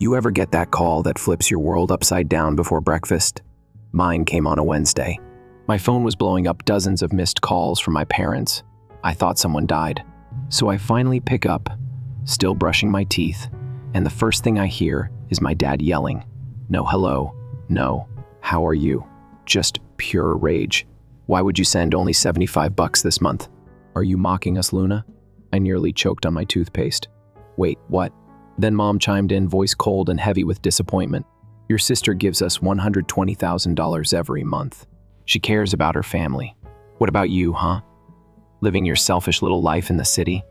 You ever get that call that flips your world upside down before breakfast? Mine came on a Wednesday. My phone was blowing up dozens of missed calls from my parents. I thought someone died. So I finally pick up, still brushing my teeth, and the first thing I hear is my dad yelling. No hello, no, how are you? Just pure rage. Why would you send only $75 this month? Are you mocking us, Luna? I nearly choked on my toothpaste. Wait, what? Then Mom chimed in, voice cold and heavy with disappointment. Your sister gives us $120,000 every month. She cares about her family. What about you, huh? Living your selfish little life in the city?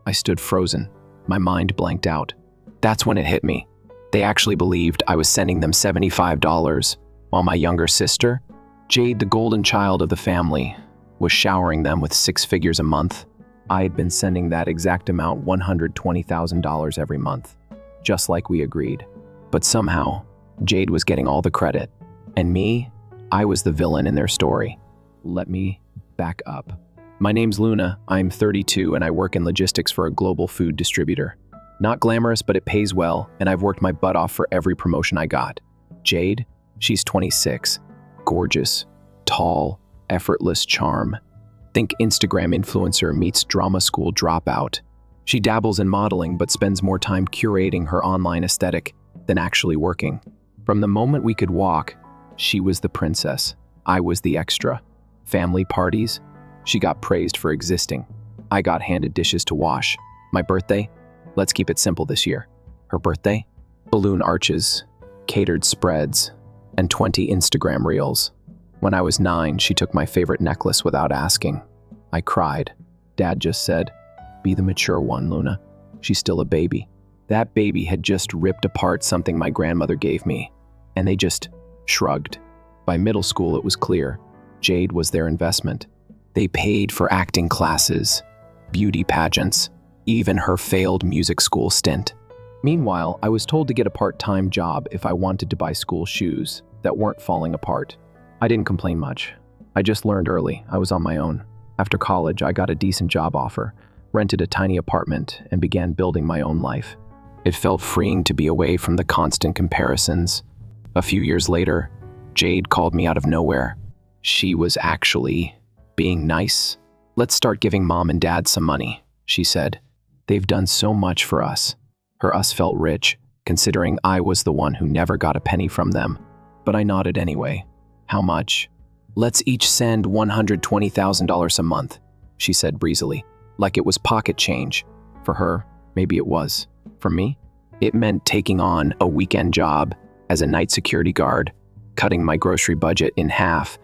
I stood frozen. My mind blanked out. That's when it hit me. They actually believed I was sending them $75, while my younger sister, Jade, the golden child of the family, was showering them with 6 figures a month. I had been sending that exact amount, $120,000 every month, just like we agreed. But somehow, Jade was getting all the credit, and me, I was the villain in their story. Let me back up. My name's Luna, I'm 32, and I work in logistics for a global food distributor. Not glamorous, but it pays well, and I've worked my butt off for every promotion I got. Jade, she's 26, gorgeous, tall, effortless charm. Think Instagram influencer meets drama school dropout. She dabbles in modeling but spends more time curating her online aesthetic than actually working. From the moment we could walk, she was the princess. I was the extra. Family parties, she got praised for existing. I got handed dishes to wash. My birthday? Let's keep it simple this year. Her birthday? Balloon arches, catered spreads, and 20 Instagram reels. When I was 9, she took my favorite necklace without asking. I cried. Dad just said, "Be the mature one, Luna. She's still a baby." That baby had just ripped apart something my grandmother gave me, and they just shrugged. By middle school, it was clear. Jade was their investment. They paid for acting classes, beauty pageants, even her failed music school stint. Meanwhile, I was told to get a part-time job if I wanted to buy school shoes that weren't falling apart. I didn't complain much. I just learned early. I was on my own. After college, I got a decent job offer, rented a tiny apartment, and began building my own life. It felt freeing to be away from the constant comparisons. A few years later, Jade called me out of nowhere. She was actually being nice. "Let's start giving Mom and Dad some money," she said. "They've done so much for us." Her us felt rich, considering I was the one who never got a penny from them. But I nodded anyway. "How much?" "Let's each send $120,000 a month," she said breezily, like it was pocket change. For her, maybe it was. For me, it meant taking on a weekend job as a night security guard, cutting my grocery budget in half,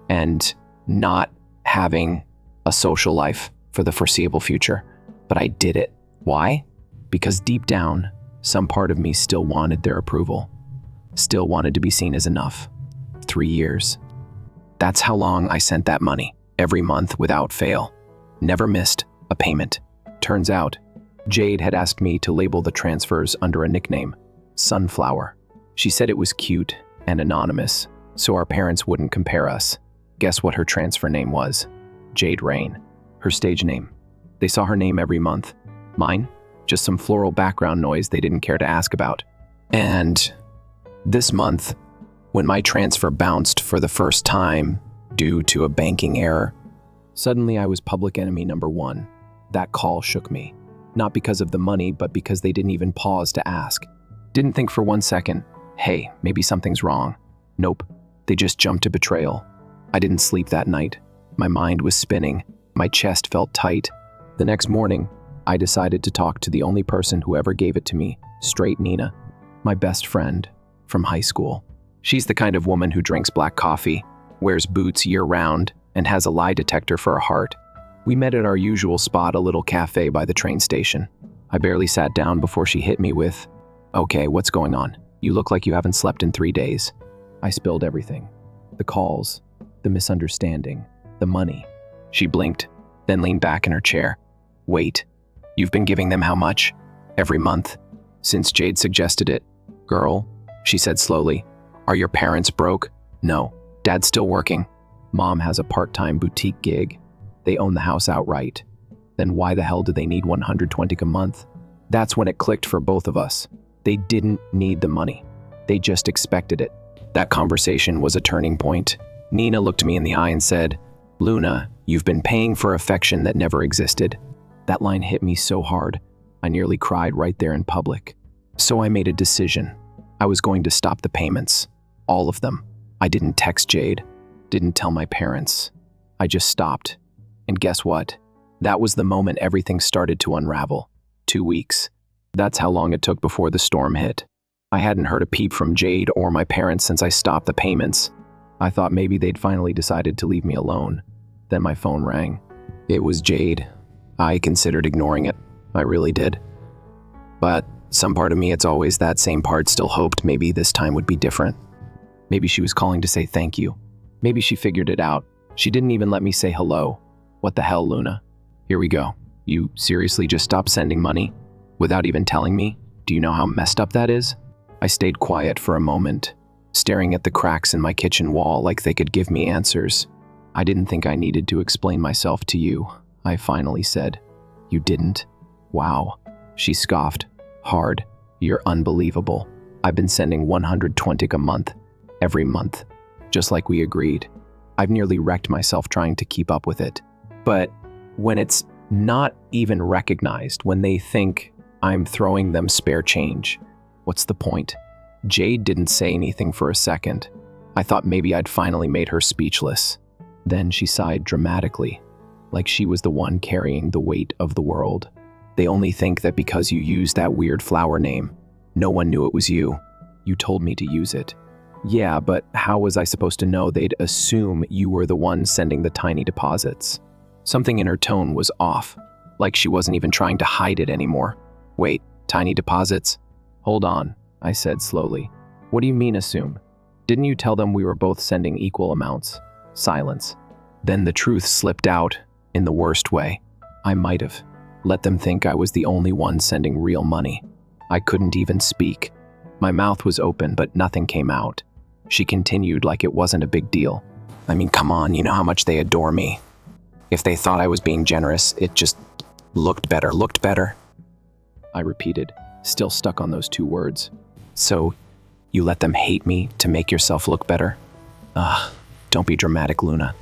and not having a social life for the foreseeable future. But I did it. Why? Because deep down, some part of me still wanted their approval, still wanted to be seen as enough. 3 years. That's how long I sent that money, every month without fail. Never missed a payment. Turns out, Jade had asked me to label the transfers under a nickname, Sunflower. She said it was cute and anonymous, so our parents wouldn't compare us. Guess what her transfer name was? Jade Rain, her stage name. They saw her name every month. Mine? Just some floral background noise they didn't care to ask about. And this month, when my transfer bounced for the first time due to a banking error, suddenly I was public enemy number 1. That call shook me. Not because of the money, but because they didn't even pause to ask. Didn't think for 1 second, hey, maybe something's wrong. Nope, they just jumped to betrayal. I didn't sleep that night. My mind was spinning. My chest felt tight. The next morning, I decided to talk to the only person who ever gave it to me, straight Nina, my best friend from high school. She's the kind of woman who drinks black coffee, wears boots year-round, and has a lie detector for a heart. We met at our usual spot, a little cafe by the train station. I barely sat down before she hit me with, "Okay, what's going on? You look like you haven't slept in 3 days." I spilled everything. The calls, the misunderstanding, the money. She blinked, then leaned back in her chair. "Wait, you've been giving them how much? Every month? Since Jade suggested it?" "Girl," she said slowly, "are your parents broke?" "No, Dad's still working. Mom has a part-time boutique gig. They own the house outright. Then why the hell do they need $120 a month?" That's when it clicked for both of us. They didn't need the money. They just expected it. That conversation was a turning point. Nina looked me in the eye and said, "Luna, you've been paying for affection that never existed." That line hit me so hard, I nearly cried right there in public. So I made a decision. I was going to stop the payments. All of them. I didn't text Jade. Didn't tell my parents. I just stopped. And guess what? That was the moment everything started to unravel. 2 weeks. That's how long it took before the storm hit. I hadn't heard a peep from Jade or my parents since I stopped the payments. I thought maybe they'd finally decided to leave me alone. Then my phone rang. It was Jade. I considered ignoring it. I really did. But some part of me, it's always that same part, still hoped maybe this time would be different. Maybe she was calling to say thank you. Maybe she figured it out. She didn't even let me say hello. What the hell, Luna? Here we go. You seriously just stopped sending money? Without even telling me? Do you know how messed up that is? I stayed quiet for a moment, staring at the cracks in my kitchen wall like they could give me answers. I didn't think I needed to explain myself to you, I finally said. You didn't? Wow. She scoffed. Hard. You're unbelievable. I've been sending 120 a month. Every month. Just like we agreed. I've nearly wrecked myself trying to keep up with it. But when it's not even recognized, when they think I'm throwing them spare change, what's the point? Jade didn't say anything for a second. I thought maybe I'd finally made her speechless. Then she sighed dramatically, like she was the one carrying the weight of the world. They only think that because you used that weird flower name, no one knew it was you. You told me to use it. Yeah, but how was I supposed to know they'd assume you were the one sending the tiny deposits? Something in her tone was off, like she wasn't even trying to hide it anymore. Wait, tiny deposits? Hold on, I said slowly. What do you mean assume? Didn't you tell them we were both sending equal amounts? Silence. Then the truth slipped out in the worst way. I might have let them think I was the only one sending real money. I couldn't even speak. My mouth was open, but nothing came out. She continued like it wasn't a big deal. I mean, come on, you know how much they adore me. If they thought I was being generous, it just looked better. I repeated, still stuck on those 2 words. So, you let them hate me to make yourself look better? Don't be dramatic, Luna.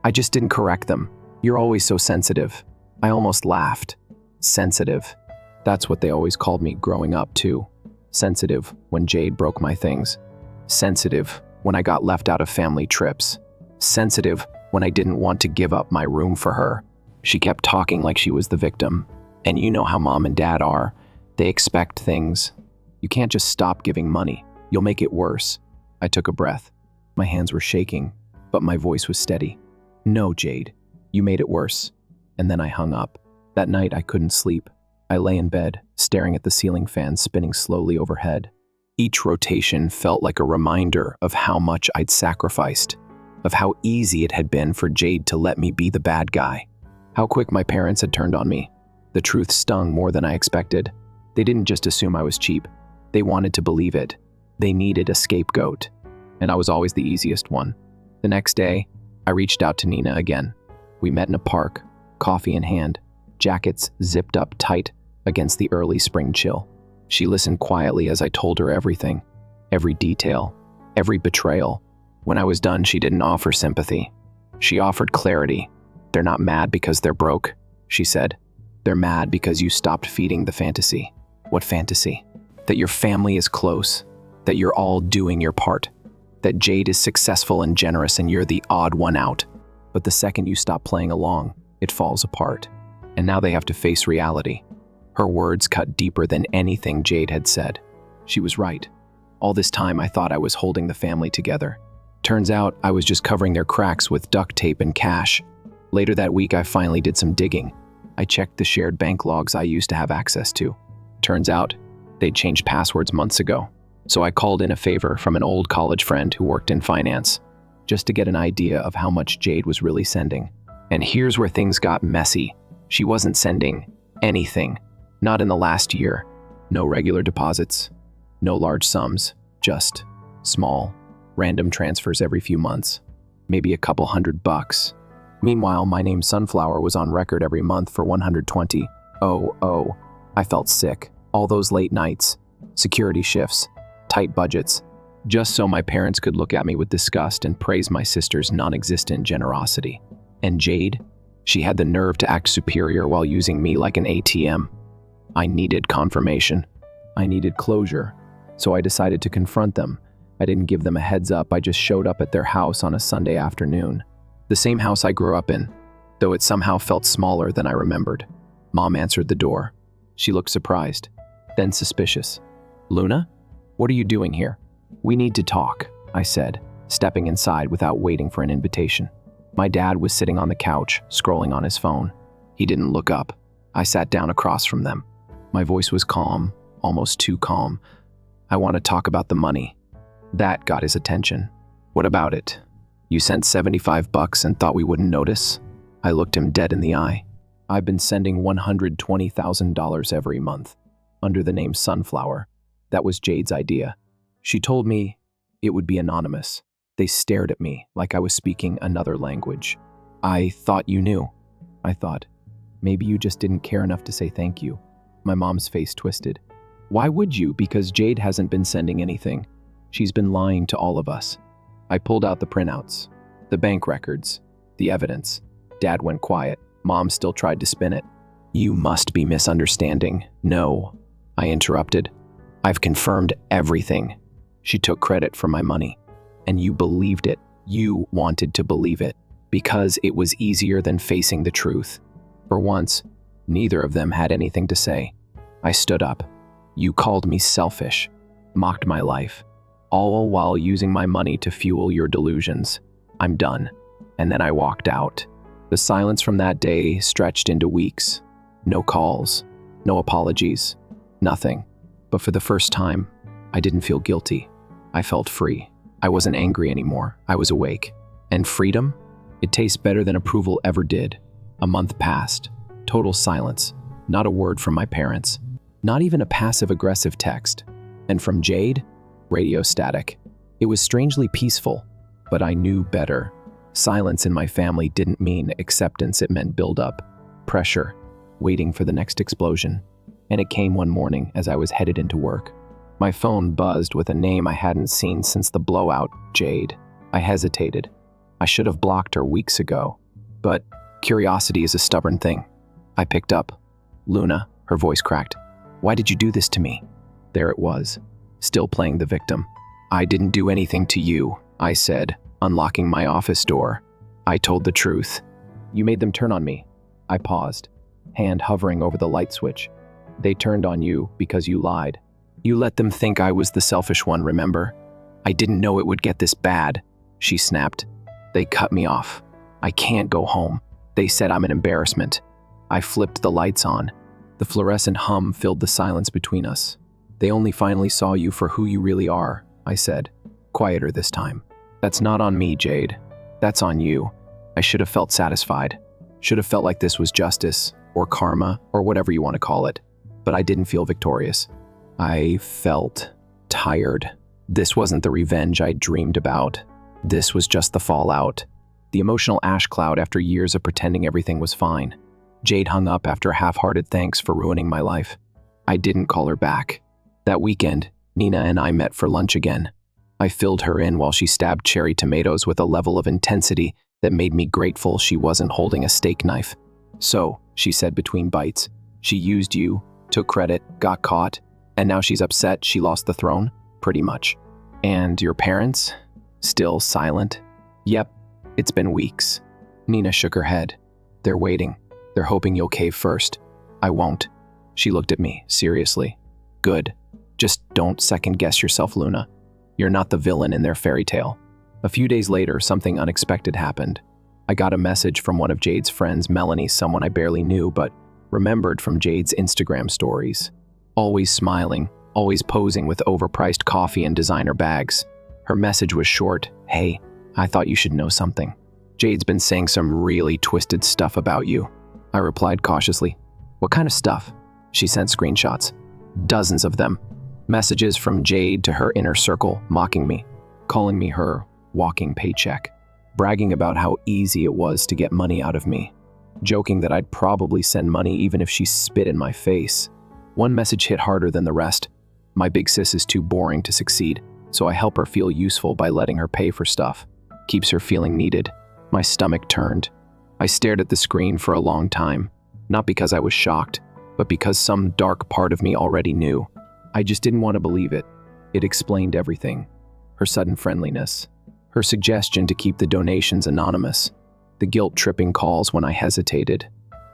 I just didn't correct them. You're always so sensitive. I almost laughed. Sensitive. That's what they always called me growing up, too. Sensitive when Jade broke my things. Sensitive when I got left out of family trips. Sensitive when I didn't want to give up my room for her. She kept talking like she was the victim. And you know how mom and dad are. They expect things. You can't just stop giving money. You'll make it worse. I took a breath. My hands were shaking, but my voice was steady. No, Jade. You made it worse. And then I hung up. That night I couldn't sleep. I lay in bed, staring at the ceiling fan spinning slowly overhead. Each rotation felt like a reminder of how much I'd sacrificed, of how easy it had been for Jade to let me be the bad guy, how quick my parents had turned on me. The truth stung more than I expected. They didn't just assume I was cheap. They wanted to believe it. They needed a scapegoat, and I was always the easiest one. The next day, I reached out to Nina again. We met in a park, coffee in hand, jackets zipped up tight against the early spring chill. She listened quietly as I told her everything, every detail, every betrayal. When I was done, she didn't offer sympathy. She offered clarity. They're not mad because they're broke, she said. They're mad because you stopped feeding the fantasy. What fantasy? That your family is close, that you're all doing your part, that Jade is successful and generous and you're the odd one out. But the second you stop playing along, it falls apart. And now they have to face reality. Her words cut deeper than anything Jade had said. She was right. All this time I thought I was holding the family together. Turns out I was just covering their cracks with duct tape and cash. Later that week I finally did some digging. I checked the shared bank logs I used to have access to. Turns out they'd changed passwords months ago. So I called in a favor from an old college friend who worked in finance, just to get an idea of how much Jade was really sending. And here's where things got messy. She wasn't sending anything. Not in the last year. No regular deposits. No large sums. Just small, random transfers every few months. Maybe a couple $100. Meanwhile, my name Sunflower was on record every month for 120. I felt sick. All those late nights, Security shifts, tight budgets, just so my parents could look at me with disgust and praise my sister's non-existent generosity. And Jade? She had the nerve to act superior while using me like an ATM. I needed confirmation. I needed closure. So I decided to confront them. I didn't give them a heads up, I just showed up at their house on a Sunday afternoon. The same house I grew up in, though it somehow felt smaller than I remembered. Mom answered the door. She looked surprised, then suspicious. "Luna? What are you doing here?" "We need to talk," I said, stepping inside without waiting for an invitation. My dad was sitting on the couch, scrolling on his phone. He didn't look up. I sat down across from them. My voice was calm, almost too calm. "I want to talk about the money." That got his attention. "What about it? You sent $75 and thought we wouldn't notice?" I looked him dead in the eye. "I've been sending $120,000 every month, under the name Sunflower. That was Jade's idea. She told me it would be anonymous." They stared at me like I was speaking another language. "I thought you knew." I thought, maybe you just didn't care enough to say thank you. My mom's face twisted. "Why would you? Because Jade hasn't been sending anything. She's been lying to all of us." I pulled out the printouts, the bank records, the evidence. Dad went quiet. Mom still tried to spin it. "You must be misunderstanding." "No," I interrupted. "I've confirmed everything." She took credit for my money. "And you believed it. You wanted to believe it, because it was easier than facing the truth." For once, neither of them had anything to say. I stood up. "You called me selfish, mocked my life, all while using my money to fuel your delusions. I'm done." And then I walked out. The silence from that day stretched into weeks. No calls, no apologies, nothing. But for the first time, I didn't feel guilty. I felt free. I wasn't angry anymore. I was awake. And freedom? It tastes better than approval ever did. A month passed. Total silence. Not a word from my parents. Not even a passive-aggressive text. And from Jade? Radio static. It was strangely peaceful, but I knew better. Silence in my family didn't mean acceptance, it meant build-up, pressure, waiting for the next explosion. And it came one morning as I was headed into work. My phone buzzed with a name I hadn't seen since the blowout, Jade. I hesitated. I should have blocked her weeks ago. But curiosity is a stubborn thing. I picked up. "Luna," her voice cracked. "Why did you do this to me?" There it was, still playing the victim. "I didn't do anything to you," I said, unlocking my office door. "I told the truth." "You made them turn on me." I paused, hand hovering over the light switch. "They turned on you because you lied. You let them think I was the selfish one, remember? I didn't know it would get this bad," she snapped. "They cut me off. I can't go home. They said I'm an embarrassment." I flipped the lights on. The fluorescent hum filled the silence between us. "They only finally saw you for who you really are," I said, quieter this time. "That's not on me, Jade. That's on you." I should have felt satisfied. Should have felt like this was justice, or karma, or whatever you want to call it. But I didn't feel victorious. I felt tired. This wasn't the revenge I dreamed about. This was just the fallout. The emotional ash cloud after years of pretending everything was fine. Jade hung up after a half-hearted thanks for ruining my life. I didn't call her back. That weekend, Nina and I met for lunch again. I filled her in while she stabbed cherry tomatoes with a level of intensity that made me grateful she wasn't holding a steak knife. "So," she said between bites, "she used you, took credit, got caught, and now she's upset she lost the throne?" "Pretty much." "And your parents? Still silent?" "Yep, it's been weeks." Nina shook her head. "They're waiting. They're hoping you'll cave first." "I won't." She looked at me, seriously. "Good. Just don't second-guess yourself, Luna. You're not the villain in their fairy tale." A few days later, something unexpected happened. I got a message from one of Jade's friends, Melanie, someone I barely knew, but remembered from Jade's Instagram stories. Always smiling, always posing with overpriced coffee and designer bags. Her message was short. "Hey, I thought you should know something. Jade's been saying some really twisted stuff about you." I replied cautiously. "What kind of stuff?" She sent screenshots. Dozens of them. Messages from Jade to her inner circle, mocking me, calling me her walking paycheck, bragging about how easy it was to get money out of me, joking that I'd probably send money even if she spit in my face. One message hit harder than the rest. My big sis is too boring to succeed, so I help her feel useful by letting her pay for stuff. Keeps her feeling needed. My stomach turned. I stared at the screen for a long time, not because I was shocked, but because some dark part of me already knew. I just didn't want to believe it. It explained everything. Her sudden friendliness. Her suggestion to keep the donations anonymous. The guilt-tripping calls when I hesitated.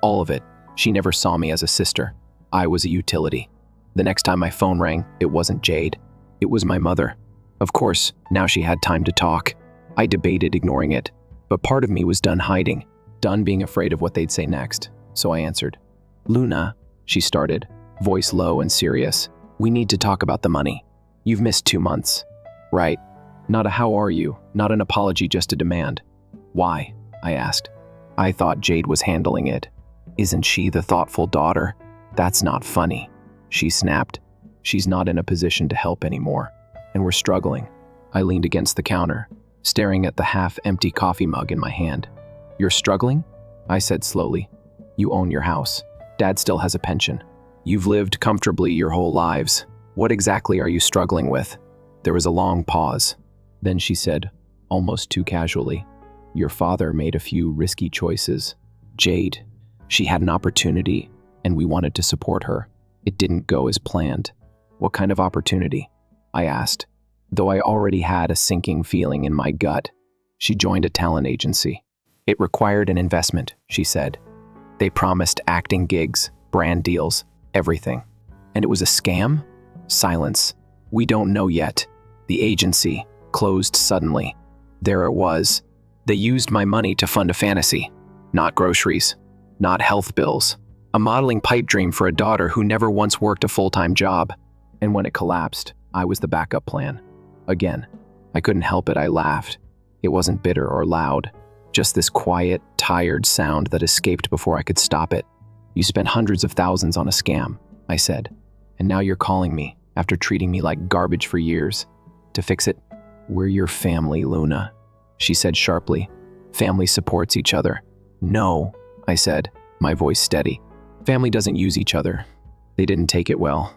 All of it. She never saw me as a sister. I was a utility. The next time my phone rang, it wasn't Jade. It was my mother. Of course, now she had time to talk. I debated ignoring it, but part of me was done hiding, done being afraid of what they'd say next. So I answered. "Luna," she started, voice low and serious. "We need to talk about the money. You've missed 2 months." "Right. Not a how are you, not an apology, just a demand." "Why?" I asked. I thought Jade was handling it. "Isn't she the thoughtful daughter? That's not funny," she snapped. "She's not in a position to help anymore, and we're struggling." I leaned against the counter, staring at the half-empty coffee mug in my hand. "You're struggling?" I said slowly. "You own your house. Dad still has a pension. You've lived comfortably your whole lives. What exactly are you struggling with?" There was a long pause. Then she said, almost too casually, "Your father made a few risky choices. Jade, she had an opportunity, and we wanted to support her. It didn't go as planned." "What kind of opportunity?" I asked, though I already had a sinking feeling in my gut. "She joined a talent agency. It required an investment," she said. "They promised acting gigs, brand deals, everything. And it was a scam?" Silence. "We don't know yet." The agency closed suddenly. There it was. They used my money to fund a fantasy. Not groceries. Not health bills. A modeling pipe dream for a daughter who never once worked a full-time job. And when it collapsed, I was the backup plan. Again, I couldn't help it, I laughed. It wasn't bitter or loud. Just this quiet, tired sound that escaped before I could stop it. "You spent hundreds of thousands on a scam," I said. "And now you're calling me, after treating me like garbage for years, to fix it?" "We're your family, Luna," she said sharply. "Family supports each other." "No," I said, my voice steady. "Family doesn't use each other." They didn't take it well.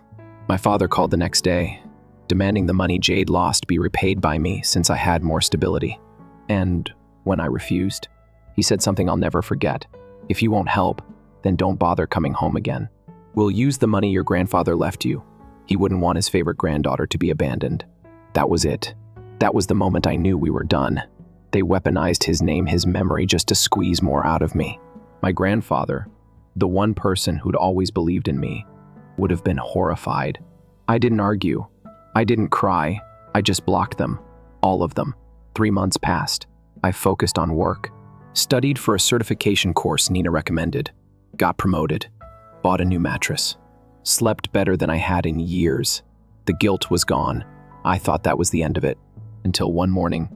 My father called the next day, demanding the money Jade lost be repaid by me since I had more stability. And when I refused, he said something I'll never forget. "If you won't help, then don't bother coming home again. We'll use the money your grandfather left you." He wouldn't want his favorite granddaughter to be abandoned. That was it. That was the moment I knew we were done. They weaponized his name, his memory, just to squeeze more out of me. My grandfather, the one person who'd always believed in me, would have been horrified. I didn't argue. I didn't cry. I just blocked them. All of them. 3 months passed. I focused on work. Studied for a certification course Nina recommended. Got promoted. Bought a new mattress. Slept better than I had in years. The guilt was gone. I thought that was the end of it. Until one morning,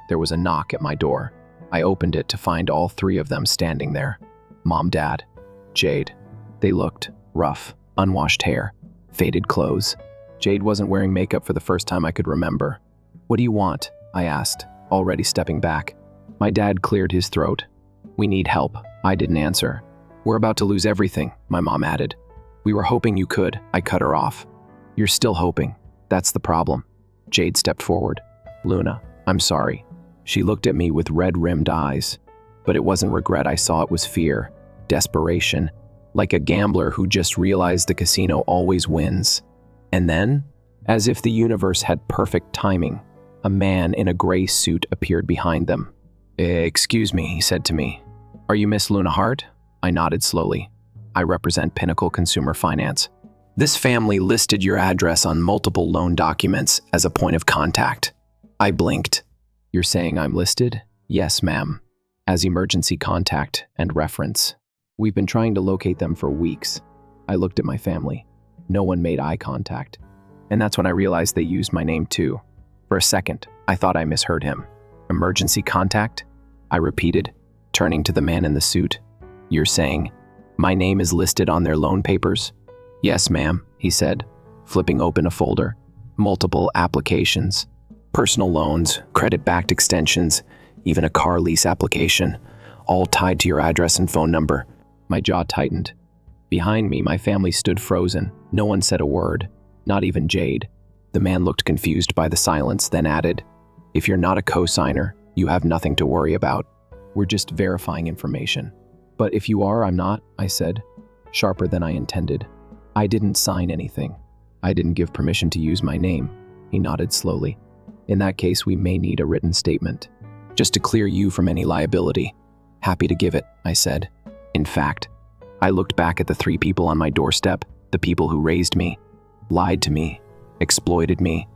there was a knock at my door. I opened it to find all 3 of them standing there. Mom, Dad, Jade. They looked rough, unwashed hair, faded clothes. Jade wasn't wearing makeup for the first time I could remember. "What do you want?" I asked, already stepping back. My dad cleared his throat. "We need help." I didn't answer. "We're about to lose everything," my mom added. "We were hoping you could," I cut her off. "You're still hoping. That's the problem." Jade stepped forward. "Luna, I'm sorry." She looked at me with red-rimmed eyes. But it wasn't regret I saw, it was fear, desperation, like a gambler who just realized the casino always wins. And then, as if the universe had perfect timing, a man in a gray suit appeared behind them. "Excuse me," he said to me. "Are you Miss Luna Hart?" I nodded slowly. "I represent Pinnacle Consumer Finance. This family listed your address on multiple loan documents as a point of contact." I blinked. "You're saying I'm listed?" "Yes, ma'am. As emergency contact and reference. We've been trying to locate them for weeks." I looked at my family. No one made eye contact. And that's when I realized they used my name too. For a second, I thought I misheard him. "Emergency contact?" I repeated, turning to the man in the suit. "You're saying my name is listed on their loan papers?" "Yes, ma'am," he said, flipping open a folder. "Multiple applications. Personal loans, credit-backed extensions, even a car lease application, all tied to your address and phone number." My jaw tightened. Behind me, my family stood frozen. No one said a word. Not even Jade. The man looked confused by the silence, then added, "If you're not a co-signer, you have nothing to worry about. We're just verifying information." "But if you are, I'm not," I said, sharper than I intended. "I didn't sign anything. I didn't give permission to use my name." He nodded slowly. "In that case, we may need a written statement, just to clear you from any liability." "Happy to give it," I said. In fact, I looked back at the 3 people on my doorstep, the people who raised me, lied to me, exploited me,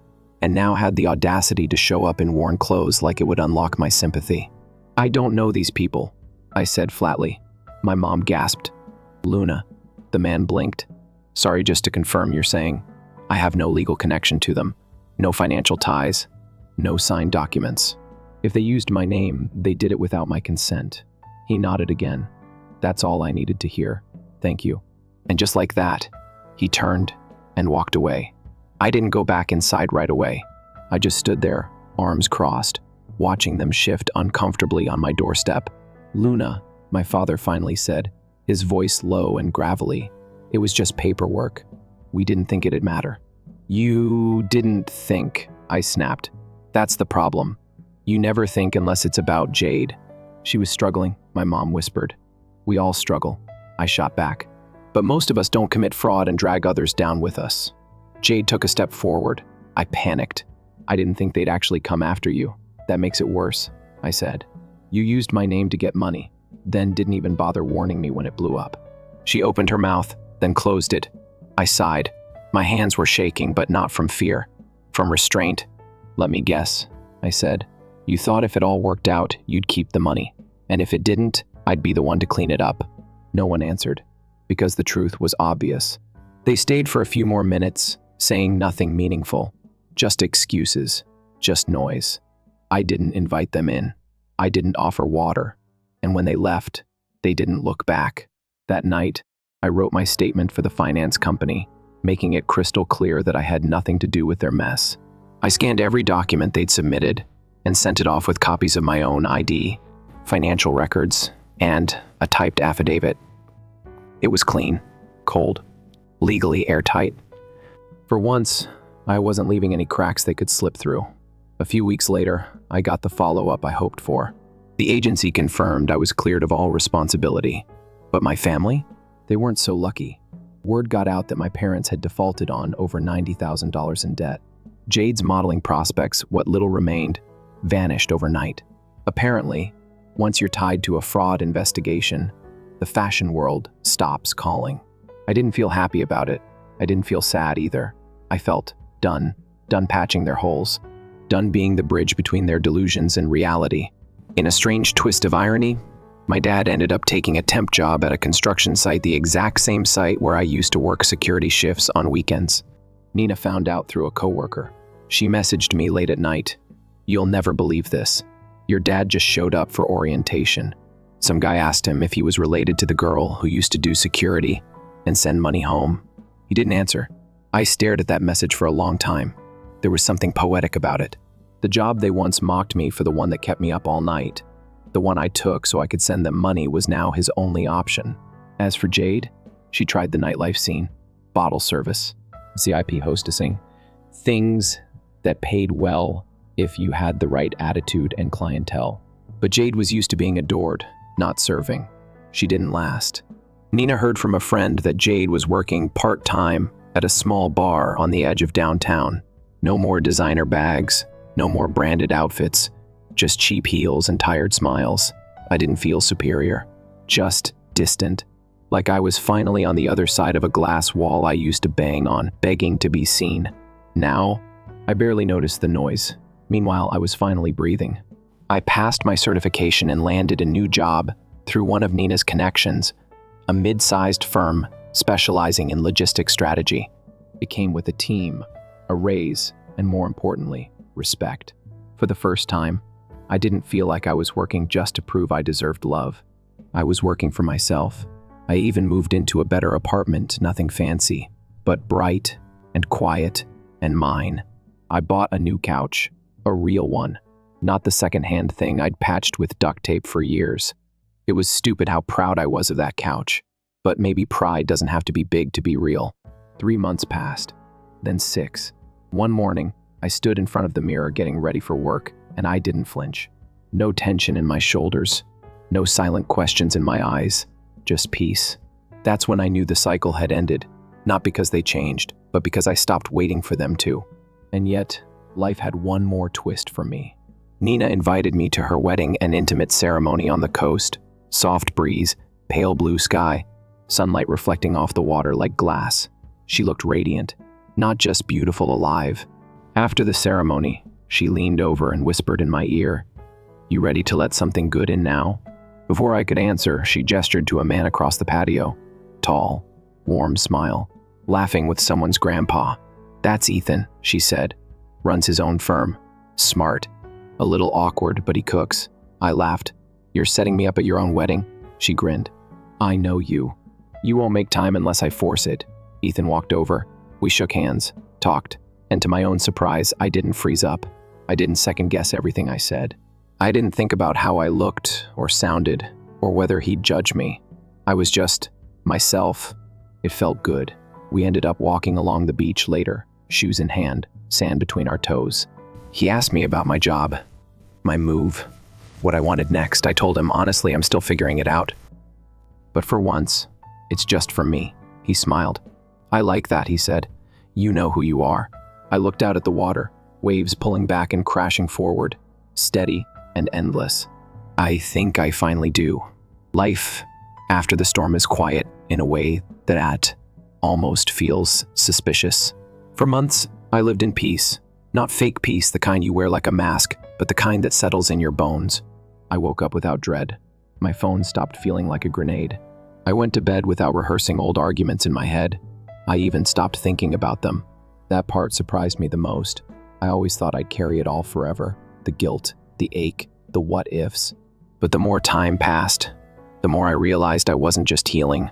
and now had the audacity to show up in worn clothes like it would unlock my sympathy. "I don't know these people," I said flatly. My mom gasped. "Luna." The man blinked. "Sorry, just to confirm, you're saying I have no legal connection to them, no financial ties, no signed documents. If they used my name, they did it without my consent." He nodded again. "That's all I needed to hear. Thank you." And just like that, he turned and walked away. I didn't go back inside right away. I just stood there, arms crossed, watching them shift uncomfortably on my doorstep. "Luna," my father finally said, his voice low and gravelly. "It was just paperwork. We didn't think it'd matter." "You didn't think," I snapped. "That's the problem. You never think unless it's about Jade." "She was struggling," my mom whispered. "We all struggle," I shot back. "But most of us don't commit fraud and drag others down with us." Jade took a step forward. I panicked. "I didn't think they'd actually come after you. That makes it worse," I said. "You used my name to get money, then didn't even bother warning me when it blew up." She opened her mouth, then closed it. I sighed. My hands were shaking, but not from fear, from restraint. "Let me guess," I said. "You thought if it all worked out, you'd keep the money, and if it didn't, I'd be the one to clean it up." No one answered, because the truth was obvious. They stayed for a few more minutes, saying nothing meaningful, just excuses, just noise. I didn't invite them in. I didn't offer water, and when they left, they didn't look back. That night, I wrote my statement for the finance company, making it crystal clear that I had nothing to do with their mess. I scanned every document they'd submitted and sent it off with copies of my own ID, financial records, and a typed affidavit. It was clean, cold, legally airtight. For once, I wasn't leaving any cracks they could slip through. A few weeks later, I got the follow-up I hoped for. The agency confirmed I was cleared of all responsibility. But my family? They weren't so lucky. Word got out that my parents had defaulted on over $90,000 in debt. Jade's modeling prospects, what little remained, vanished overnight. Apparently, once you're tied to a fraud investigation, the fashion world stops calling. I didn't feel happy about it. I didn't feel sad either. I felt done patching their holes, done being the bridge between their delusions and reality. In a strange twist of irony, my dad ended up taking a temp job at a construction site, the exact same site where I used to work security shifts on weekends. Nina found out through a coworker. She messaged me late at night. "You'll never believe this. Your dad just showed up for orientation. Some guy asked him if he was related to the girl who used to do security and send money home. He didn't answer." I stared at that message for a long time. There was something poetic about it. The job they once mocked me for, the one that kept me up all night, the one I took so I could send them money, was now his only option. As for Jade, she tried the nightlife scene, bottle service, ZIP hostessing, things that paid well if you had the right attitude and clientele. But Jade was used to being adored, not serving. She didn't last. Nina heard from a friend that Jade was working part-time at a small bar on the edge of downtown. No more designer bags, no more branded outfits, just cheap heels and tired smiles. I didn't feel superior, just distant, like I was finally on the other side of a glass wall I used to bang on, begging to be seen. Now, I barely noticed the noise. Meanwhile, I was finally breathing. I passed my certification and landed a new job through one of Nina's connections, a mid-sized firm specializing in logistics strategy. It came with a team, a raise, and more importantly, respect. For the first time, I didn't feel like I was working just to prove I deserved love. I was working for myself. I even moved into a better apartment, nothing fancy, but bright and quiet and mine. I bought a new couch, a real one, not the secondhand thing I'd patched with duct tape for years. It was stupid how proud I was of that couch, but maybe pride doesn't have to be big to be real. 3 months passed. then 6. One morning, I stood in front of the mirror getting ready for work, and I didn't flinch. No tension in my shoulders, no silent questions in my eyes, just peace. That's when I knew the cycle had ended, not because they changed, but because I stopped waiting for them to. And yet, life had one more twist for me. Nina invited me to her wedding and intimate ceremony on the coast. Soft breeze, pale blue sky, sunlight reflecting off the water like glass. She looked radiant, not just beautiful, alive. After the ceremony, she leaned over and whispered in my ear, "You ready to let something good in now?" Before I could answer, she gestured to a man across the patio. Tall, warm smile, laughing with someone's grandpa. "That's Ethan," she said. "Runs his own firm. Smart. A little awkward, but he cooks." I laughed. "You're setting me up at your own wedding?" She grinned. "I know you. You won't make time unless I force it." Ethan walked over. We shook hands, talked, and to my own surprise, I didn't freeze up. I didn't second-guess everything I said. I didn't think about how I looked or sounded or whether he'd judge me. I was just myself. It felt good. We ended up walking along the beach later, shoes in hand, sand between our toes. He asked me about my job, my move, what I wanted next. I told him, honestly, I'm still figuring it out. But for once, it's just for me. He smiled. "I like that," he said. "You know who you are." I looked out at the water, waves pulling back and crashing forward, steady and endless. I think I finally do. Life after the storm is quiet in a way that almost feels suspicious. For months, I lived in peace. Not fake peace, the kind you wear like a mask, but the kind that settles in your bones. I woke up without dread. My phone stopped feeling like a grenade. I went to bed without rehearsing old arguments in my head. I even stopped thinking about them. That part surprised me the most. I always thought I'd carry it all forever. The guilt, the ache, the what-ifs. But the more time passed, the more I realized I wasn't just healing.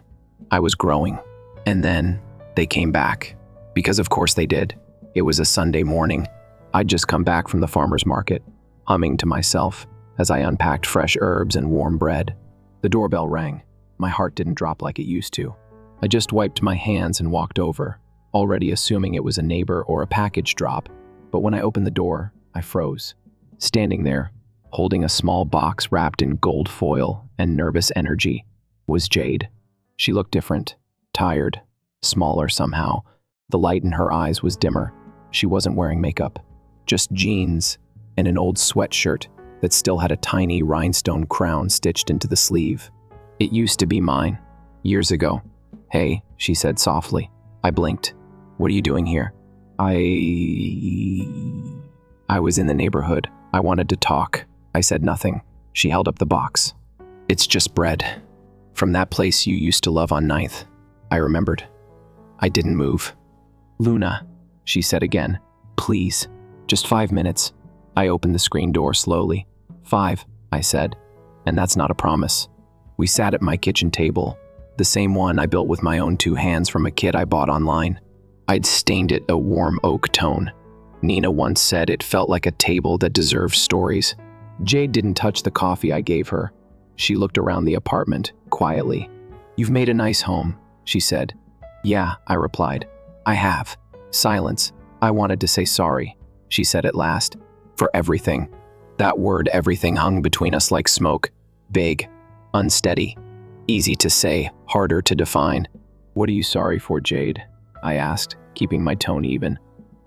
I was growing. And then they came back. Because of course they did. It was a Sunday morning. I'd just come back from the farmer's market, humming to myself as I unpacked fresh herbs and warm bread. The doorbell rang. My heart didn't drop like it used to. I just wiped my hands and walked over, already assuming it was a neighbor or a package drop. But when I opened the door, I froze. Standing there, holding a small box wrapped in gold foil and nervous energy, was Jade. She looked different, tired, smaller somehow. The light in her eyes was dimmer. She wasn't wearing makeup, just jeans and an old sweatshirt that still had a tiny rhinestone crown stitched into the sleeve. It used to be mine, years ago. "Hey," she said softly. I blinked. "What are you doing here?" I was in the neighborhood. I wanted to talk. I said nothing. She held up the box. "It's just bread. From that place you used to love on 9th. I remembered. I didn't move. "Luna," she said again. "Please, just 5 minutes." I opened the screen door slowly. 5, I said, and that's not a promise. We sat at my kitchen table, the same one I built with my own 2 hands from a kit I bought online. I'd stained it a warm oak tone. Nina once said it felt like a table that deserved stories. Jade didn't touch the coffee I gave her. She looked around the apartment, quietly. "You've made a nice home," she said. "Yeah," I replied. "I have." Silence. "I wanted to say sorry," she said at last. "For everything." That word everything hung between us like smoke. Vague, unsteady, easy to say, harder to define. "What are you sorry for, Jade?" I asked, keeping my tone even.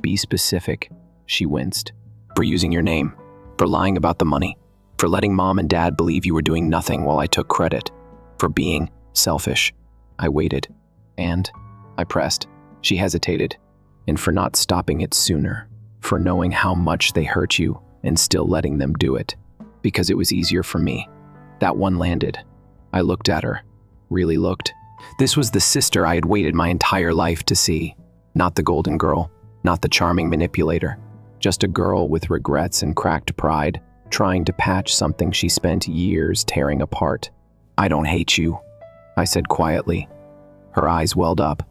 "Be specific," she winced. "For using your name, for lying about the money, for letting Mom and Dad believe you were doing nothing while I took credit, for being selfish." I waited. "And?" I pressed. She hesitated. "And for not stopping it sooner, for knowing how much they hurt you and still letting them do it, because it was easier for me." That one landed. I looked at her, really looked. This was the sister I had waited my entire life to see. Not the golden girl, not the charming manipulator, just a girl with regrets and cracked pride, trying to patch something she spent years tearing apart. "I don't hate you," I said quietly. Her eyes welled up.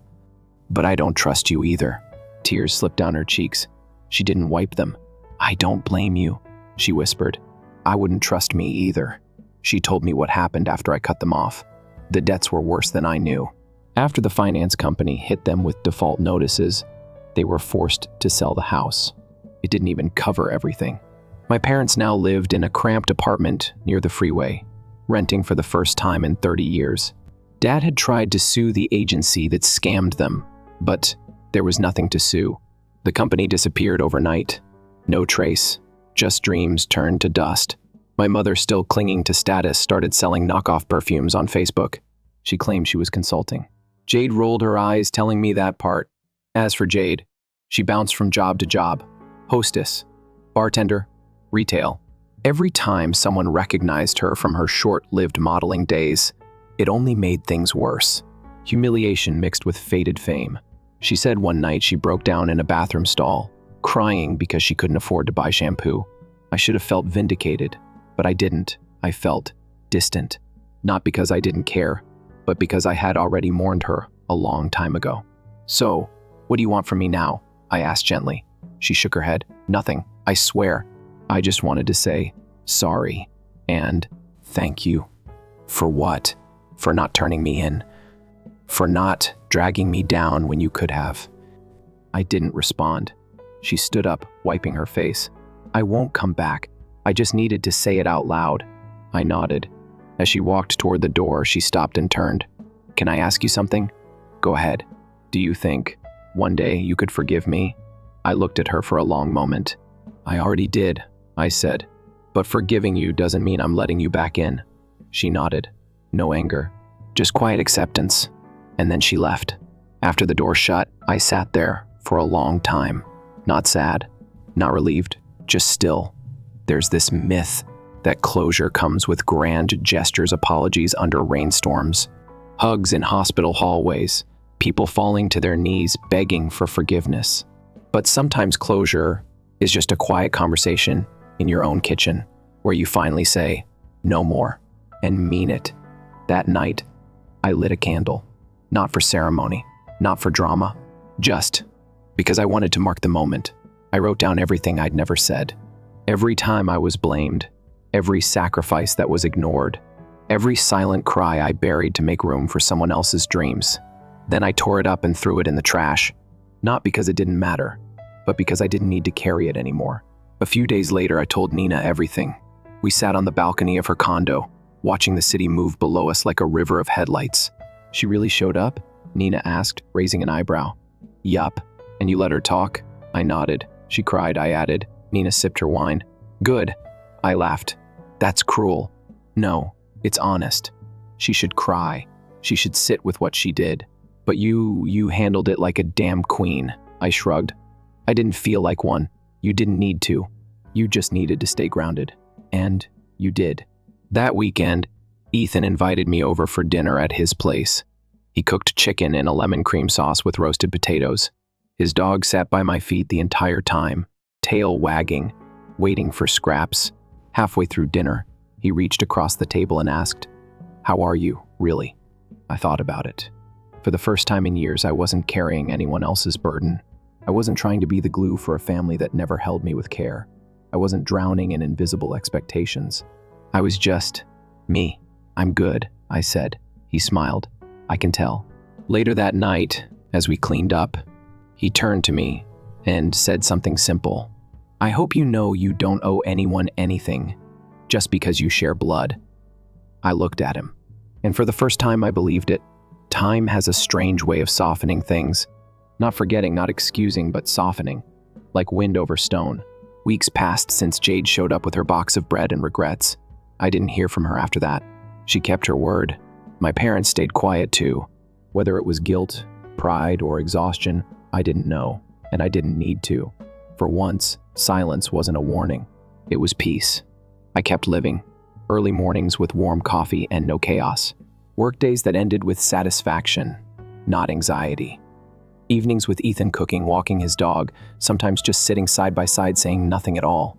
"But I don't trust you either." Tears slipped down her cheeks. She didn't wipe them. "I don't blame you," she whispered. "I wouldn't trust me either." She told me what happened after I cut them off. The debts were worse than I knew. After the finance company hit them with default notices, They were forced to sell the house. It didn't even cover everything. My parents now lived in a cramped apartment near the freeway, renting for the first time in 30 years. Dad had tried to sue the agency that scammed them, but there was nothing to sue. The company disappeared overnight. No trace. Just dreams turned to dust. My mother, still clinging to status, started selling knockoff perfumes on Facebook. She claimed she was consulting. Jade rolled her eyes, telling me that part. As for Jade, she bounced from job to job. Hostess, bartender, retail. Every time someone recognized her from her short-lived modeling days, it only made things worse. Humiliation mixed with faded fame. She said one night she broke down in a bathroom stall, crying because she couldn't afford to buy shampoo. I should have felt vindicated, but I didn't. I felt distant. Not because I didn't care, but because I had already mourned her a long time ago. So, what do you want from me now? I asked gently. She shook her head. Nothing, I swear. I just wanted to say sorry and thank you. For what? For not turning me in. For not dragging me down when you could have. I didn't respond. She stood up, wiping her face. I won't come back. I just needed to say it out loud. I nodded. As she walked toward the door, she stopped and turned. Can I ask you something? Go ahead. Do you think one day you could forgive me? I looked at her for a long moment. I already did, I said. But forgiving you doesn't mean I'm letting you back in. She nodded. No anger, just quiet acceptance. And then she left. After the door shut, I sat there for a long time. Not sad, not relieved, just still. There's this myth that closure comes with grand gestures, apologies under rainstorms, hugs in hospital hallways, people falling to their knees begging for forgiveness. But sometimes closure is just a quiet conversation in your own kitchen where you finally say, no more, and mean it. That night, I lit a candle, not for ceremony, not for drama, just because I wanted to mark the moment. I wrote down everything I'd never said, every time I was blamed, every sacrifice that was ignored, every silent cry I buried to make room for someone else's dreams. Then I tore it up and threw it in the trash, not because it didn't matter, but because I didn't need to carry it anymore. A few days later, I told Nina everything. We sat on the balcony of her condo, watching the city move below us like a river of headlights. She really showed up? Nina asked, raising an eyebrow. Yup. And you let her talk? I nodded. She cried, I added. Nina sipped her wine. Good. I laughed. That's cruel. No, it's honest. She should cry. She should sit with what she did. But you handled it like a damn queen. I shrugged. I didn't feel like one. You didn't need to. You just needed to stay grounded. And you did. That weekend, Ethan invited me over for dinner at his place. He cooked chicken in a lemon cream sauce with roasted potatoes. His dog sat by my feet the entire time, tail wagging, waiting for scraps. Halfway through dinner, he reached across the table and asked, "How are you, really?" I thought about it. For the first time in years, I wasn't carrying anyone else's burden. I wasn't trying to be the glue for a family that never held me with care. I wasn't drowning in invisible expectations. I was just me. I'm good, I said. He smiled. I can tell. Later that night, as we cleaned up, he turned to me and said something simple. I hope you know you don't owe anyone anything just because you share blood. I looked at him, and for the first time I believed it. Time has a strange way of softening things. Not forgetting, not excusing, but softening, like wind over stone. Weeks passed since Jade showed up with her box of bread and regrets. I didn't hear from her after that. She kept her word. My parents stayed quiet too. Whether it was guilt, pride, or exhaustion, I didn't know, and I didn't need to. For once, silence wasn't a warning. It was peace. I kept living. Early mornings with warm coffee and no chaos. Workdays that ended with satisfaction, not anxiety. Evenings with Ethan cooking, walking his dog, sometimes just sitting side by side saying nothing at all.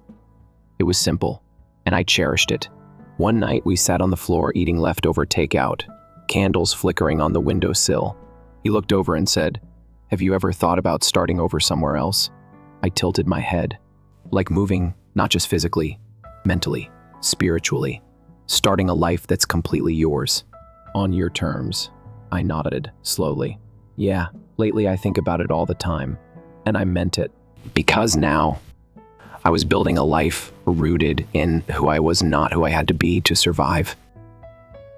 It was simple, and I cherished it. One night we sat on the floor eating leftover takeout, candles flickering on the windowsill. He looked over and said, "Have you ever thought about starting over somewhere else?" I tilted my head, like moving, not just physically, mentally, spiritually, starting a life that's completely yours. On your terms. I nodded slowly. Yeah, lately I think about it all the time. And I meant it. Because now I was building a life rooted in who I was not who I had to be to survive.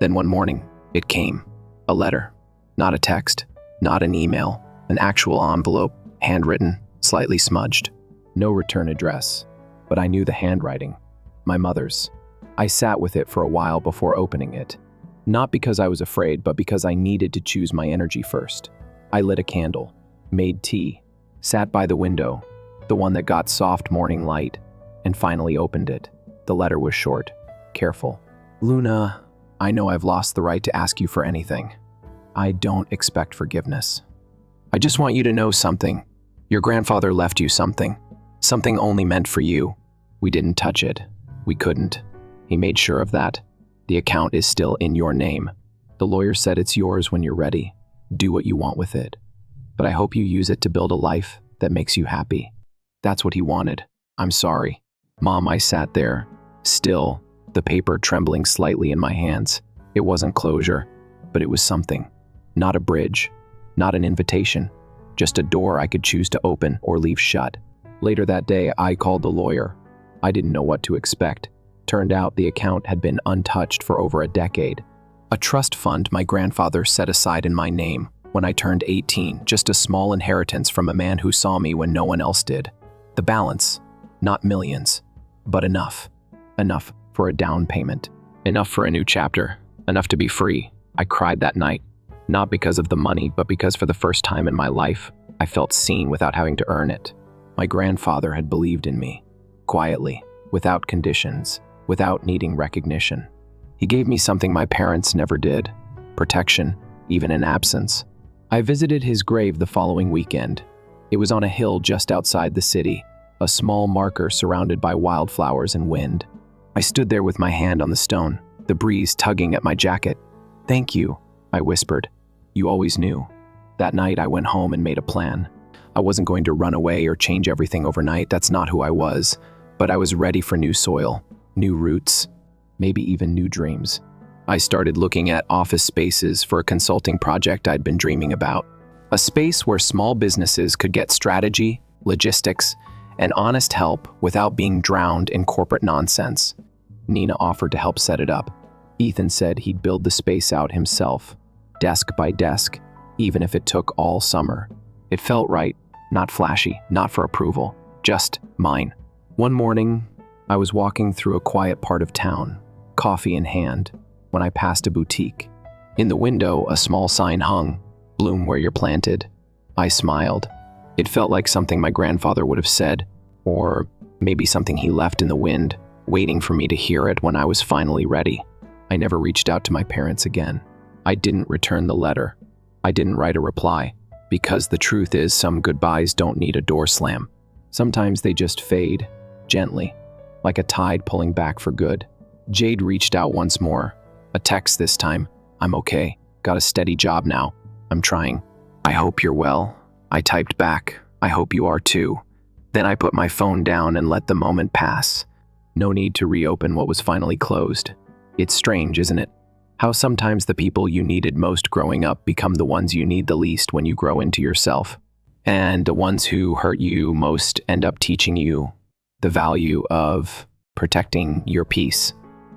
Then one morning, it came. A letter. Not a text. Not an email. An actual envelope, handwritten, slightly smudged. No return address. But I knew the handwriting. My mother's. I sat with it for a while before opening it. Not because I was afraid, but because I needed to choose my energy first. I lit a candle, made tea, sat by the window, the one that got soft morning light, and finally opened it. The letter was short, careful. Luna, I know I've lost the right to ask you for anything. I don't expect forgiveness. I just want you to know something. Your grandfather left you something. Something only meant for you. We didn't touch it. We couldn't. He made sure of that. The account is still in your name. The lawyer said it's yours when you're ready. Do what you want with it. But I hope you use it to build a life that makes you happy. That's what he wanted. I'm sorry. Mom, I sat there, still, the paper trembling slightly in my hands. It wasn't closure, but it was something. Not a bridge, not an invitation, just a door I could choose to open or leave shut. Later that day, I called the lawyer. I didn't know what to expect. Turned out the account had been untouched for over a decade. A trust fund my grandfather set aside in my name when I turned 18, just a small inheritance from a man who saw me when no one else did. The balance, not millions, but enough. Enough for a down payment. Enough for a new chapter. Enough to be free. I cried that night, not because of the money, but because for the first time in my life, I felt seen without having to earn it. My grandfather had believed in me, quietly, without conditions, without needing recognition. He gave me something my parents never did, protection, even in absence. I visited his grave the following weekend. It was on a hill just outside the city, a small marker surrounded by wildflowers and wind. I stood there with my hand on the stone, the breeze tugging at my jacket. "Thank you," I whispered. "You always knew." That night I went home and made a plan. I wasn't going to run away or change everything overnight, that's not who I was. But I was ready for new soil, new roots, maybe even new dreams. I started looking at office spaces for a consulting project I'd been dreaming about. A space where small businesses could get strategy, logistics, and honest help without being drowned in corporate nonsense. Nina offered to help set it up. Ethan said he'd build the space out himself, desk by desk, even if it took all summer. It felt right, not flashy, not for approval, just mine. One morning, I was walking through a quiet part of town, coffee in hand, when I passed a boutique. In the window, a small sign hung, "Bloom where you're planted." I smiled. It felt like something my grandfather would have said, or maybe something he left in the wind, waiting for me to hear it when I was finally ready. I never reached out to my parents again. I didn't return the letter. I didn't write a reply, because the truth is some goodbyes don't need a door slam. Sometimes they just fade, gently, like a tide pulling back for good. Jade reached out once more. A text this time. "I'm okay. Got a steady job now. I'm trying. I hope you're well." I typed back, "I hope you are too." Then I put my phone down and let the moment pass. No need to reopen what was finally closed. It's strange, isn't it? How sometimes the people you needed most growing up become the ones you need the least when you grow into yourself. And the ones who hurt you most end up teaching you the value of protecting your peace.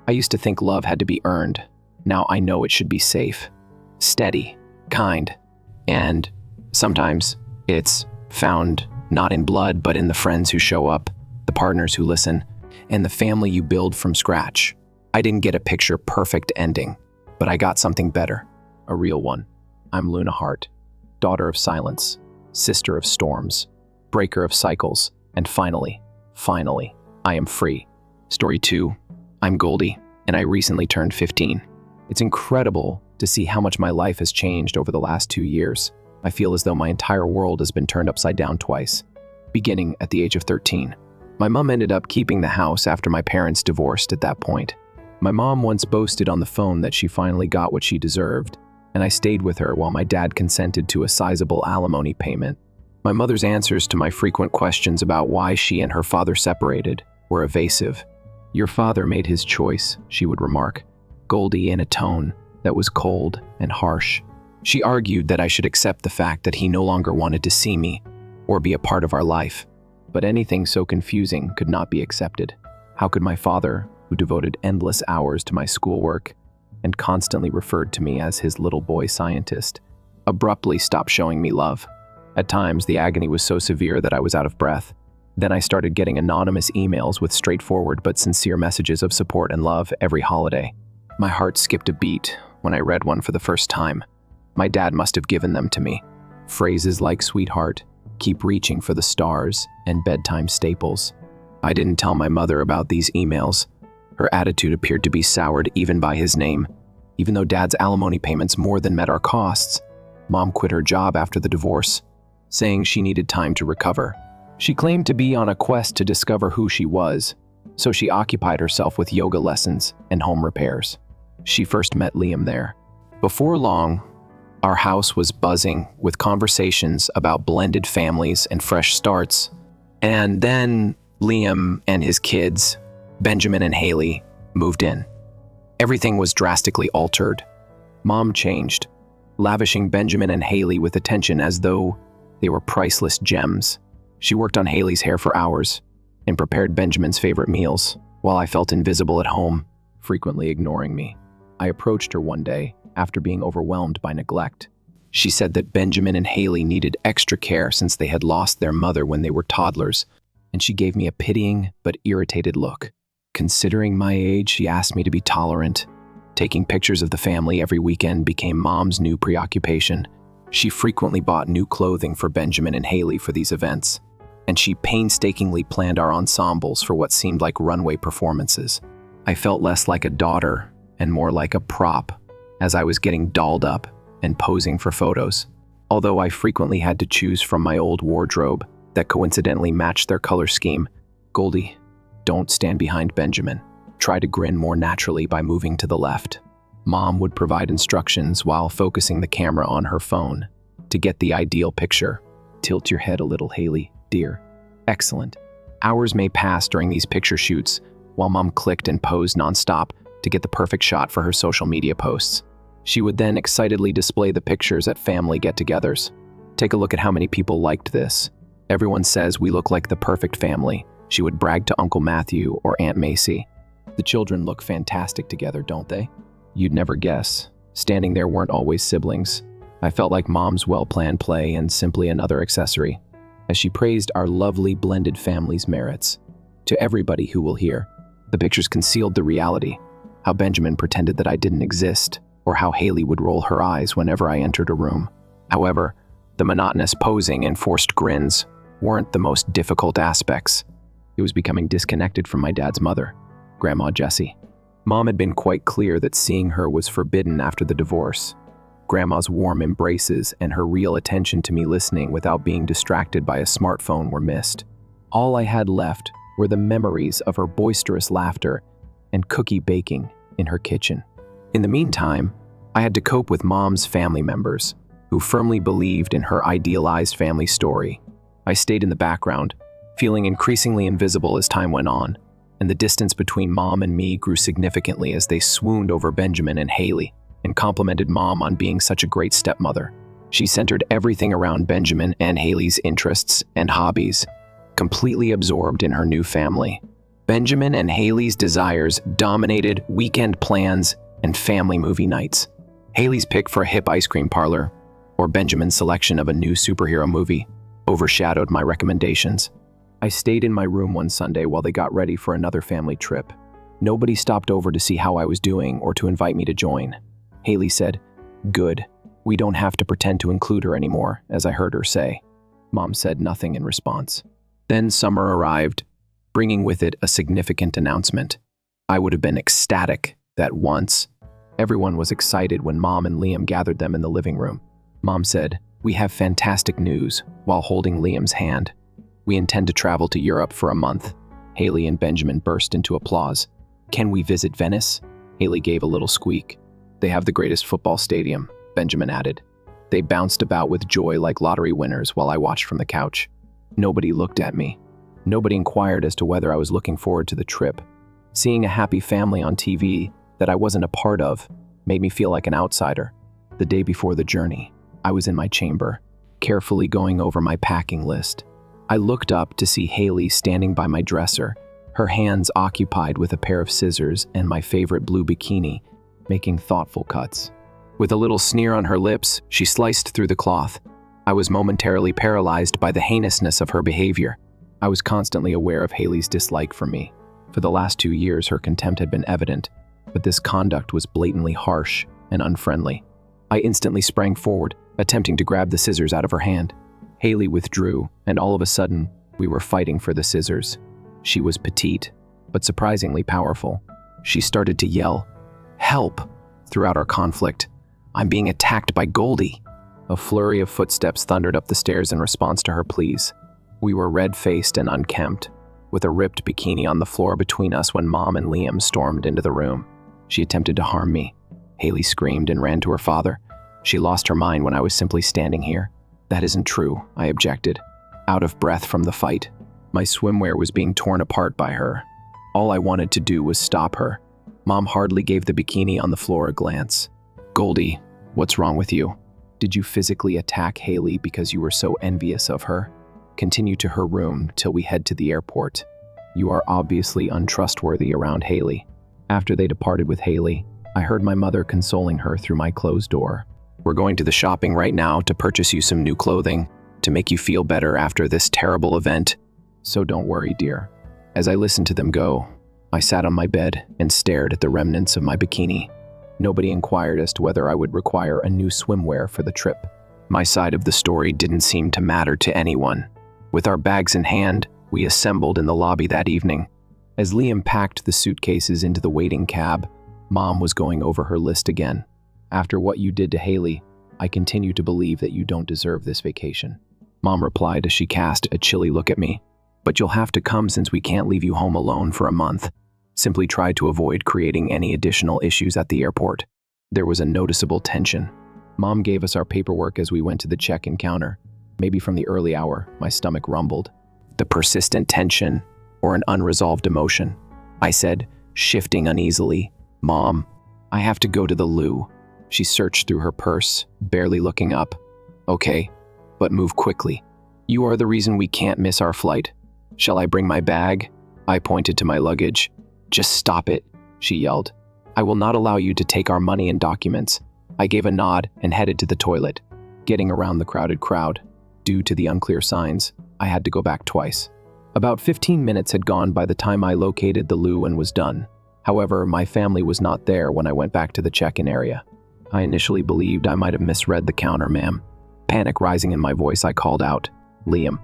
I used to think love had to be earned. Now I know it should be safe, steady, kind, and sometimes it's found not in blood, but in the friends who show up, the partners who listen, and the family you build from scratch. I didn't get a picture-perfect ending, but I got something better, a real one. I'm Luna Hart, daughter of silence, sister of storms, breaker of cycles, and finally, I am free. Story 2, I'm Goldie, and I recently turned 15. It's incredible to see how much my life has changed over the last 2 years. I feel as though my entire world has been turned upside down twice, beginning at the age of 13. My mom ended up keeping the house after my parents divorced at that point. My mom once boasted on the phone that she finally got what she deserved, and I stayed with her while my dad consented to a sizable alimony payment. My mother's answers to my frequent questions about why she and her father separated were evasive. "Your father made his choice," she would remark, Goldie in a tone that was cold and harsh. She argued that I should accept the fact that he no longer wanted to see me, or be a part of our life. But anything so confusing could not be accepted. How could my father, who devoted endless hours to my schoolwork and constantly referred to me as his little boy scientist, abruptly stop showing me love? At times, the agony was so severe that I was out of breath. Then I started getting anonymous emails with straightforward but sincere messages of support and love every holiday. My heart skipped a beat when I read one for the first time. My dad must have given them to me. Phrases like "sweetheart," "keep reaching for the stars," and bedtime staples. I didn't tell my mother about these emails. Her attitude appeared to be soured even by his name. Even though Dad's alimony payments more than met our costs, Mom quit her job after the divorce, saying she needed time to recover. She claimed to be on a quest to discover who she was, so she occupied herself with yoga lessons and home repairs. She first met Liam there. Before long, our house was buzzing with conversations about blended families and fresh starts. And then Liam and his kids, Benjamin and Haley, moved in. Everything was drastically altered. Mom changed, lavishing Benjamin and Haley with attention as though they were priceless gems. She worked on Haley's hair for hours and prepared Benjamin's favorite meals, while I felt invisible at home, frequently ignoring me. I approached her one day after being overwhelmed by neglect. She said that Benjamin and Haley needed extra care since they had lost their mother when they were toddlers, and she gave me a pitying but irritated look. Considering my age, she asked me to be tolerant. Taking pictures of the family every weekend became Mom's new preoccupation. She frequently bought new clothing for Benjamin and Haley for these events, and she painstakingly planned our ensembles for what seemed like runway performances. I felt less like a daughter and more like a prop as I was getting dolled up and posing for photos. Although I frequently had to choose from my old wardrobe that coincidentally matched their color scheme. "Goldie, don't stand behind Benjamin. Try to grin more naturally by moving to the left." Mom would provide instructions while focusing the camera on her phone. "To get the ideal picture, tilt your head a little, Haley, dear." Excellent. Hours may pass during these picture shoots while Mom clicked and posed nonstop to get the perfect shot for her social media posts. She would then excitedly display the pictures at family get-togethers. "Take a look at how many people liked this. Everyone says we look like the perfect family," she would brag to Uncle Matthew or Aunt Macy. "The children look fantastic together, don't they?" You'd never guess. Standing there weren't always siblings. I felt like Mom's well-planned play and simply another accessory, as she praised our lovely blended family's merits. To everybody who will hear, the pictures concealed the reality, how Benjamin pretended that I didn't exist, or how Haley would roll her eyes whenever I entered a room. However, the monotonous posing and forced grins weren't the most difficult aspects. It was becoming disconnected from my dad's mother, Grandma Jessie. Mom had been quite clear that seeing her was forbidden after the divorce. Grandma's warm embraces and her real attention to me listening without being distracted by a smartphone were missed. All I had left were the memories of her boisterous laughter and cookie baking in her kitchen. In the meantime, I had to cope with Mom's family members, who firmly believed in her idealized family story. I stayed in the background, feeling increasingly invisible as time went on, and the distance between Mom and me grew significantly as they swooned over Benjamin and Haley and complimented Mom on being such a great stepmother. She centered everything around Benjamin and Haley's interests and hobbies, completely absorbed in her new family. Benjamin and Haley's desires dominated weekend plans and family movie nights. Haley's pick for a hip ice cream parlor or Benjamin's selection of a new superhero movie overshadowed my recommendations. I stayed in my room one Sunday while they got ready for another family trip. Nobody stopped over to see how I was doing or to invite me to join. Haley said, "Good. We don't have to pretend to include her anymore," as I heard her say. Mom said nothing in response. Then summer arrived, bringing with it a significant announcement. I would have been ecstatic that once. Everyone was excited when Mom and Liam gathered them in the living room. Mom said, "We have fantastic news," while holding Liam's hand. "We intend to travel to Europe for a month." Haley and Benjamin burst into applause. "Can we visit Venice?" Haley gave a little squeak. "They have the greatest football stadium," Benjamin added. They bounced about with joy like lottery winners while I watched from the couch. Nobody looked at me. Nobody inquired as to whether I was looking forward to the trip. Seeing a happy family on TV that I wasn't a part of made me feel like an outsider. The day before the journey, I was in my chamber, carefully going over my packing list. I looked up to see Haley standing by my dresser, her hands occupied with a pair of scissors and my favorite blue bikini, making thoughtful cuts. With a little sneer on her lips, she sliced through the cloth. I was momentarily paralyzed by the heinousness of her behavior. I was constantly aware of Haley's dislike for me. For the last 2 years, her contempt had been evident, but this conduct was blatantly harsh and unfriendly. I instantly sprang forward, attempting to grab the scissors out of her hand. Haley withdrew, and all of a sudden, we were fighting for the scissors. She was petite, but surprisingly powerful. She started to yell, "Help!" throughout our conflict. "I'm being attacked by Goldie." A flurry of footsteps thundered up the stairs in response to her pleas. We were red-faced and unkempt, with a ripped bikini on the floor between us when Mom and Liam stormed into the room. She attempted to harm me. Haley screamed and ran to her father. She lost her mind when I was simply standing here. "That isn't true," I objected, out of breath from the fight. My swimwear was being torn apart by her. All I wanted to do was stop her. Mom hardly gave the bikini on the floor a glance. "Goldie, what's wrong with you? Did you physically attack Haley because you were so envious of her? Continue to her room till we head to the airport. You are obviously untrustworthy around Haley." After they departed with Haley, I heard my mother consoling her through my closed door. "We're going to the shopping right now to purchase you some new clothing, to make you feel better after this terrible event. So don't worry, dear." As I listened to them go, I sat on my bed and stared at the remnants of my bikini. Nobody inquired as to whether I would require a new swimwear for the trip. My side of the story didn't seem to matter to anyone. With our bags in hand, we assembled in the lobby that evening. As Liam packed the suitcases into the waiting cab, Mom was going over her list again. "After what you did to Haley, I continue to believe that you don't deserve this vacation." Mom replied as she cast a chilly look at me. "But you'll have to come since we can't leave you home alone for a month." Simply tried to avoid creating any additional issues at the airport. There was a noticeable tension. Mom gave us our paperwork as we went to the check-in counter. Maybe from the early hour, my stomach rumbled. The persistent tension, or an unresolved emotion. I said, shifting uneasily, "Mom, I have to go to the loo." She searched through her purse, barely looking up. "Okay, but move quickly. You are the reason we can't miss our flight. Shall I bring my bag?" I pointed to my luggage. "Just stop it," she yelled. "I will not allow you to take our money and documents." I gave a nod and headed to the toilet. Getting around the crowded crowd, due to the unclear signs, I had to go back twice. About 15 minutes had gone by the time I located the loo and was done. However, my family was not there when I went back to the check-in area. I initially believed I might have misread the counter, ma'am. Panic rising in my voice, I called out, "Liam."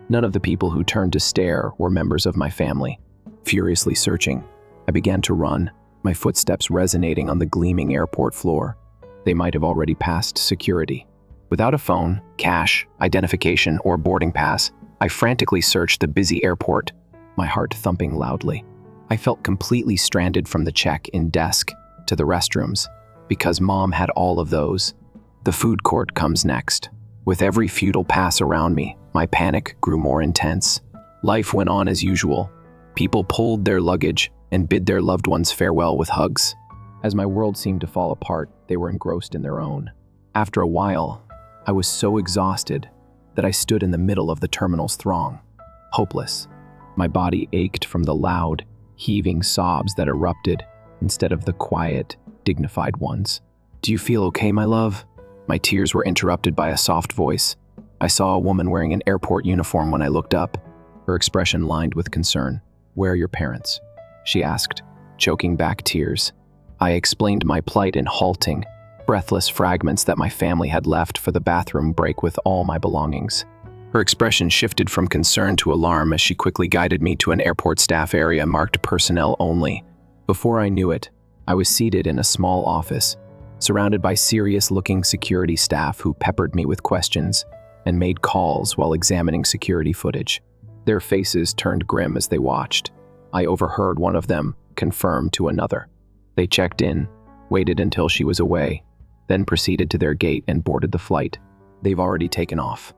None of the people who turned to stare were members of my family. Furiously searching, I began to run, my footsteps resonating on the gleaming airport floor. They might have already passed security. Without a phone, cash, identification, or boarding pass, I frantically searched the busy airport, my heart thumping loudly. I felt completely stranded from the check-in desk to the restrooms, because Mom had all of those. The food court comes next. With every futile pass around me, my panic grew more intense. Life went on as usual. People pulled their luggage and bid their loved ones farewell with hugs. As my world seemed to fall apart, they were engrossed in their own. After a while, I was so exhausted that I stood in the middle of the terminal's throng, hopeless. My body ached from the loud, heaving sobs that erupted instead of the quiet, dignified ones. "Do you feel okay, my love?" My tears were interrupted by a soft voice. I saw a woman wearing an airport uniform when I looked up, her expression lined with concern. "Where are your parents?" she asked, choking back tears. I explained my plight in halting, breathless fragments that my family had left for the bathroom break with all my belongings. Her expression shifted from concern to alarm as she quickly guided me to an airport staff area marked personnel only. Before I knew it, I was seated in a small office, surrounded by serious-looking security staff who peppered me with questions and made calls while examining security footage. Their faces turned grim as they watched. I overheard one of them confirm to another. They checked in, waited until she was away, then proceeded to their gate and boarded the flight. "They've already taken off.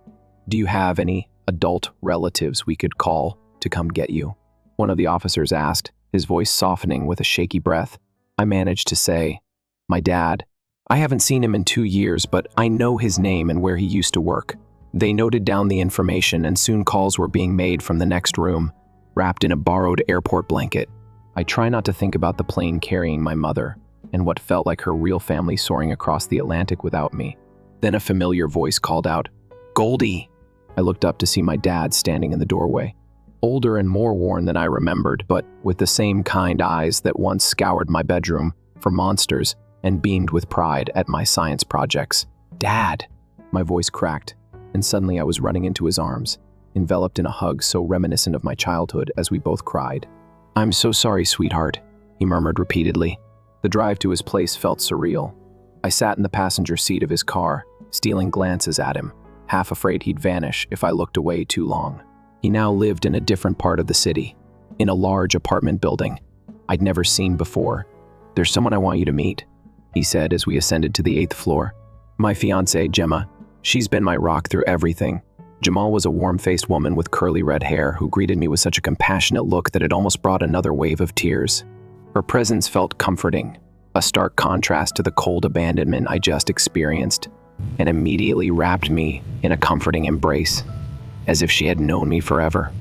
Do you have any adult relatives we could call to come get you?" one of the officers asked, his voice softening with a shaky breath. I managed to say, "My dad. I haven't seen him in 2 years, but I know his name and where he used to work. They noted down the information, and soon calls were being made from the next room, wrapped in a borrowed airport blanket. I try not to think about the plane carrying my mother and what felt like her real family soaring across the Atlantic without me. Then a familiar voice called out, "Goldie!" I looked up to see my dad standing in the doorway, older and more worn than I remembered, but with the same kind eyes that once scoured my bedroom for monsters and beamed with pride at my science projects. "Dad!" My voice cracked, and suddenly I was running into his arms, enveloped in a hug so reminiscent of my childhood as we both cried. "I'm so sorry, sweetheart," he murmured repeatedly. The drive to his place felt surreal. I sat in the passenger seat of his car, stealing glances at him, half afraid he'd vanish if I looked away too long. He now lived in a different part of the city, in a large apartment building I'd never seen before. "There's someone I want you to meet," he said as we ascended to the 8th floor. "My fiancée, Gemma. She's been my rock through everything." Jamal was a warm-faced woman with curly red hair who greeted me with such a compassionate look that it almost brought another wave of tears. Her presence felt comforting, a stark contrast to the cold abandonment I just experienced, and immediately wrapped me in a comforting embrace, as if she had known me forever.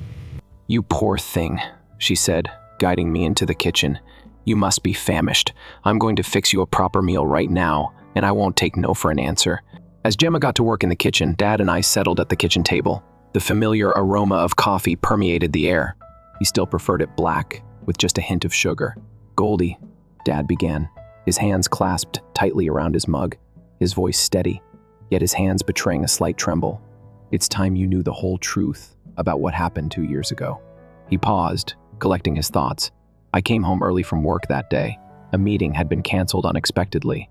"You poor thing," she said, guiding me into the kitchen. "You must be famished. I'm going to fix you a proper meal right now, and I won't take no for an answer." As Gemma got to work in the kitchen, Dad and I settled at the kitchen table. The familiar aroma of coffee permeated the air. He still preferred it black, with just a hint of sugar. "Goldie," Dad began, his hands clasped tightly around his mug, his voice steady, yet his hands betraying a slight tremble. "It's time you knew the whole truth about what happened 2 years ago." He paused, collecting his thoughts. "I came home early from work that day. A meeting had been canceled unexpectedly.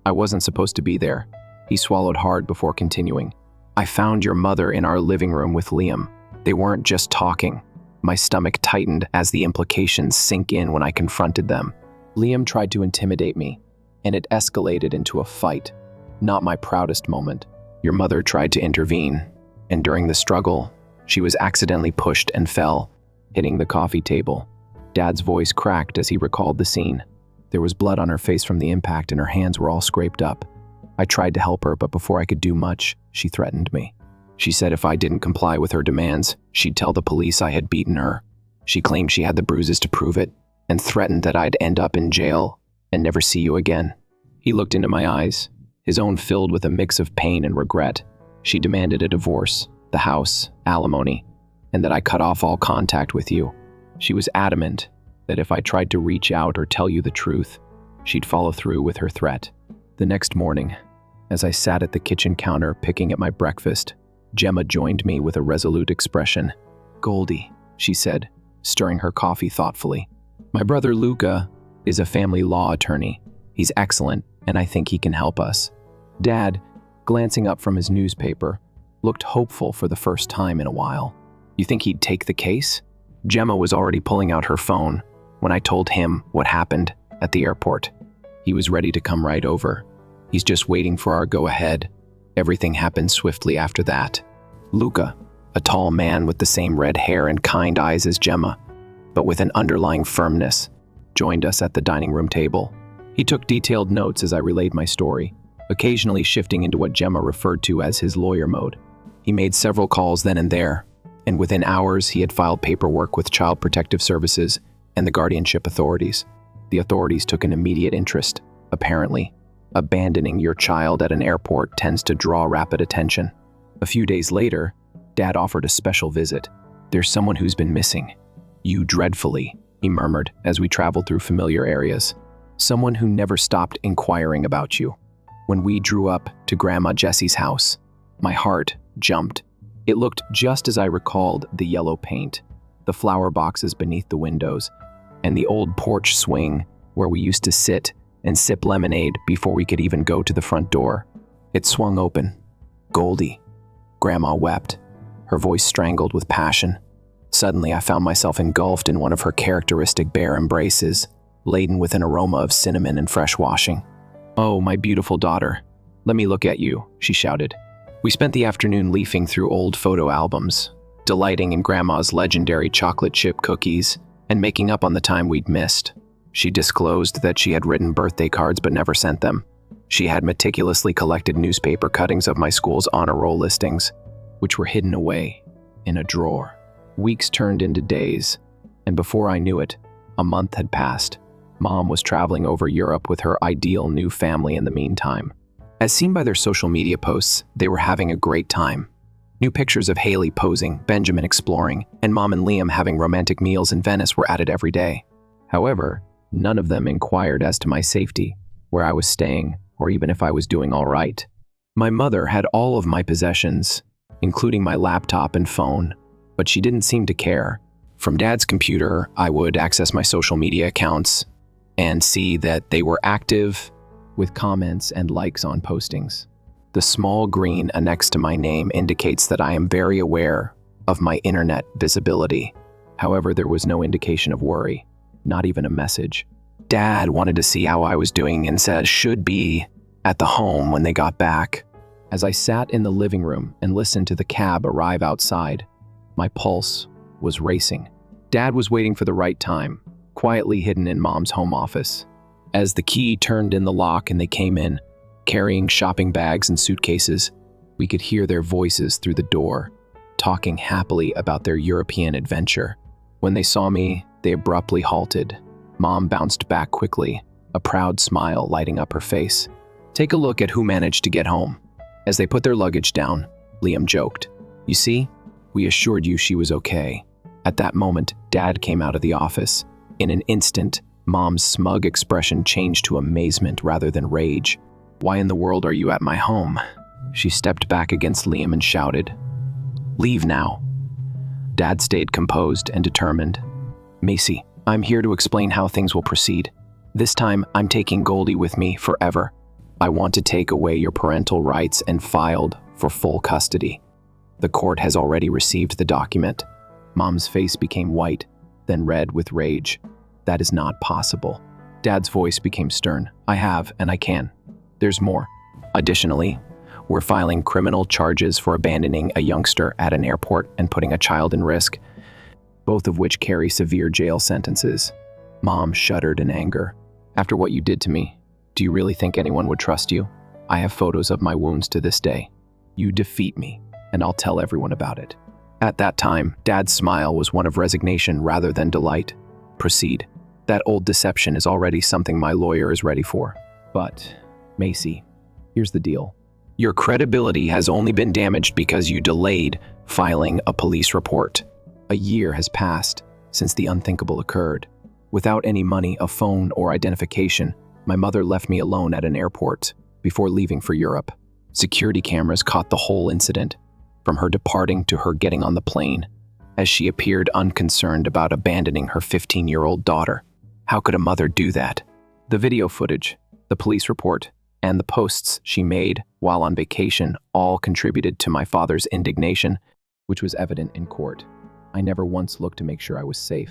I wasn't supposed to be there." He swallowed hard before continuing. "I found your mother in our living room with Liam. They weren't just talking." My stomach tightened as the implications sink in when I confronted them. "Liam tried to intimidate me, and it escalated into a fight. Not my proudest moment. Your mother tried to intervene, and during the struggle, she was accidentally pushed and fell, hitting the coffee table." Dad's voice cracked as he recalled the scene. There was blood on her face from the impact, and her hands were all scraped up. I tried to help her, but before I could do much, she threatened me. She said if I didn't comply with her demands, she'd tell the police I had beaten her. She claimed she had the bruises to prove it, and threatened that I'd end up in jail and never see you again. He looked into my eyes, his own filled with a mix of pain and regret. She demanded a divorce, the house, alimony, and that I cut off all contact with you. She was adamant that if I tried to reach out or tell you the truth, she'd follow through with her threat. The next morning, as I sat at the kitchen counter picking at my breakfast, Gemma joined me with a resolute expression. "Goldie," she said, stirring her coffee thoughtfully. "My brother Luca is a family law attorney. He's excellent, and I think he can help us." Dad, glancing up from his newspaper, looked hopeful for the first time in a while. "You think he'd take the case?" Gemma was already pulling out her phone when I told him what happened at the airport. He was ready to come right over. He's just waiting for our go-ahead. Everything happened swiftly after that. Luca, a tall man with the same red hair and kind eyes as Gemma, but with an underlying firmness, joined us at the dining room table. He took detailed notes as I relayed my story, occasionally shifting into what Gemma referred to as his lawyer mode. He made several calls then and there, and within hours he had filed paperwork with Child Protective Services and the guardianship authorities. The authorities took an immediate interest, apparently. Abandoning your child at an airport tends to draw rapid attention. A few days later, Dad offered a special visit. "There's someone who's been missing. You dreadfully," he murmured as we traveled through familiar areas. "Someone who never stopped inquiring about you." When we drew up to Grandma Jessie's house, my heart jumped. It looked just as I recalled: the yellow paint, the flower boxes beneath the windows, and the old porch swing where we used to sit and sip lemonade before we could even go to the front door. It swung open. "Goldie," Grandma wept, her voice strangled with passion. Suddenly I found myself engulfed in one of her characteristic bare embraces, laden with an aroma of cinnamon and fresh washing. "Oh, my beautiful daughter, let me look at you," she shouted. We spent the afternoon leafing through old photo albums, delighting in Grandma's legendary chocolate chip cookies and making up on the time we'd missed. She disclosed that she had written birthday cards but never sent them. She had meticulously collected newspaper cuttings of my school's honor roll listings, which were hidden away in a drawer. Weeks turned into days, and before I knew it, a month had passed. Mom was traveling over Europe with her ideal new family in the meantime. As seen by their social media posts, they were having a great time. New pictures of Haley posing, Benjamin exploring, and Mom and Liam having romantic meals in Venice were added every day. However, none of them inquired as to my safety, where I was staying, or even if I was doing all right. My mother had all of my possessions, including my laptop and phone, but she didn't seem to care. From Dad's computer, I would access my social media accounts and see that they were active with comments and likes on postings. The small green next to my name indicates that I am very aware of my internet visibility. However, there was no indication of worry, not even a message. Dad wanted to see how I was doing and said should be at the home when they got back. As I sat in the living room and listened to the cab arrive outside, my pulse was racing. Dad was waiting for the right time, quietly hidden in Mom's home office. As the key turned in the lock and they came in, carrying shopping bags and suitcases, we could hear their voices through the door, talking happily about their European adventure. When they saw me, they abruptly halted. Mom bounced back quickly, a proud smile lighting up her face. "Take a look at who managed to get home." As they put their luggage down, Liam joked, "You see, we assured you she was okay." At that moment, Dad came out of the office. In an instant, Mom's smug expression changed to amazement rather than rage. "Why in the world are you at my home?" She stepped back against Liam and shouted, "Leave now." Dad stayed composed and determined. "Macy, I'm here to explain how things will proceed. This time, I'm taking Goldie with me forever. I want to take away your parental rights and filed for full custody. The court has already received the document." Mom's face became white, then red with rage. "That is not possible." Dad's voice became stern. "I have, and I can. There's more. Additionally, we're filing criminal charges for abandoning a youngster at an airport and putting a child in risk, both of which carry severe jail sentences." Mom shuddered in anger. "After what you did to me, do you really think anyone would trust you? I have photos of my wounds to this day. You defeat me, and I'll tell everyone about it." At that time, Dad's smile was one of resignation rather than delight. "Proceed. That old deception is already something my lawyer is ready for. But, Macy, here's the deal. Your credibility has only been damaged because you delayed filing a police report. A year has passed since the unthinkable occurred. Without any money, a phone, or identification, my mother left me alone at an airport before leaving for Europe. Security cameras caught the whole incident, from her departing to her getting on the plane, as she appeared unconcerned about abandoning her 15-year-old daughter. How could a mother do that? The video footage, the police report, and the posts she made while on vacation all contributed to my father's indignation, which was evident in court. I never once looked to make sure I was safe.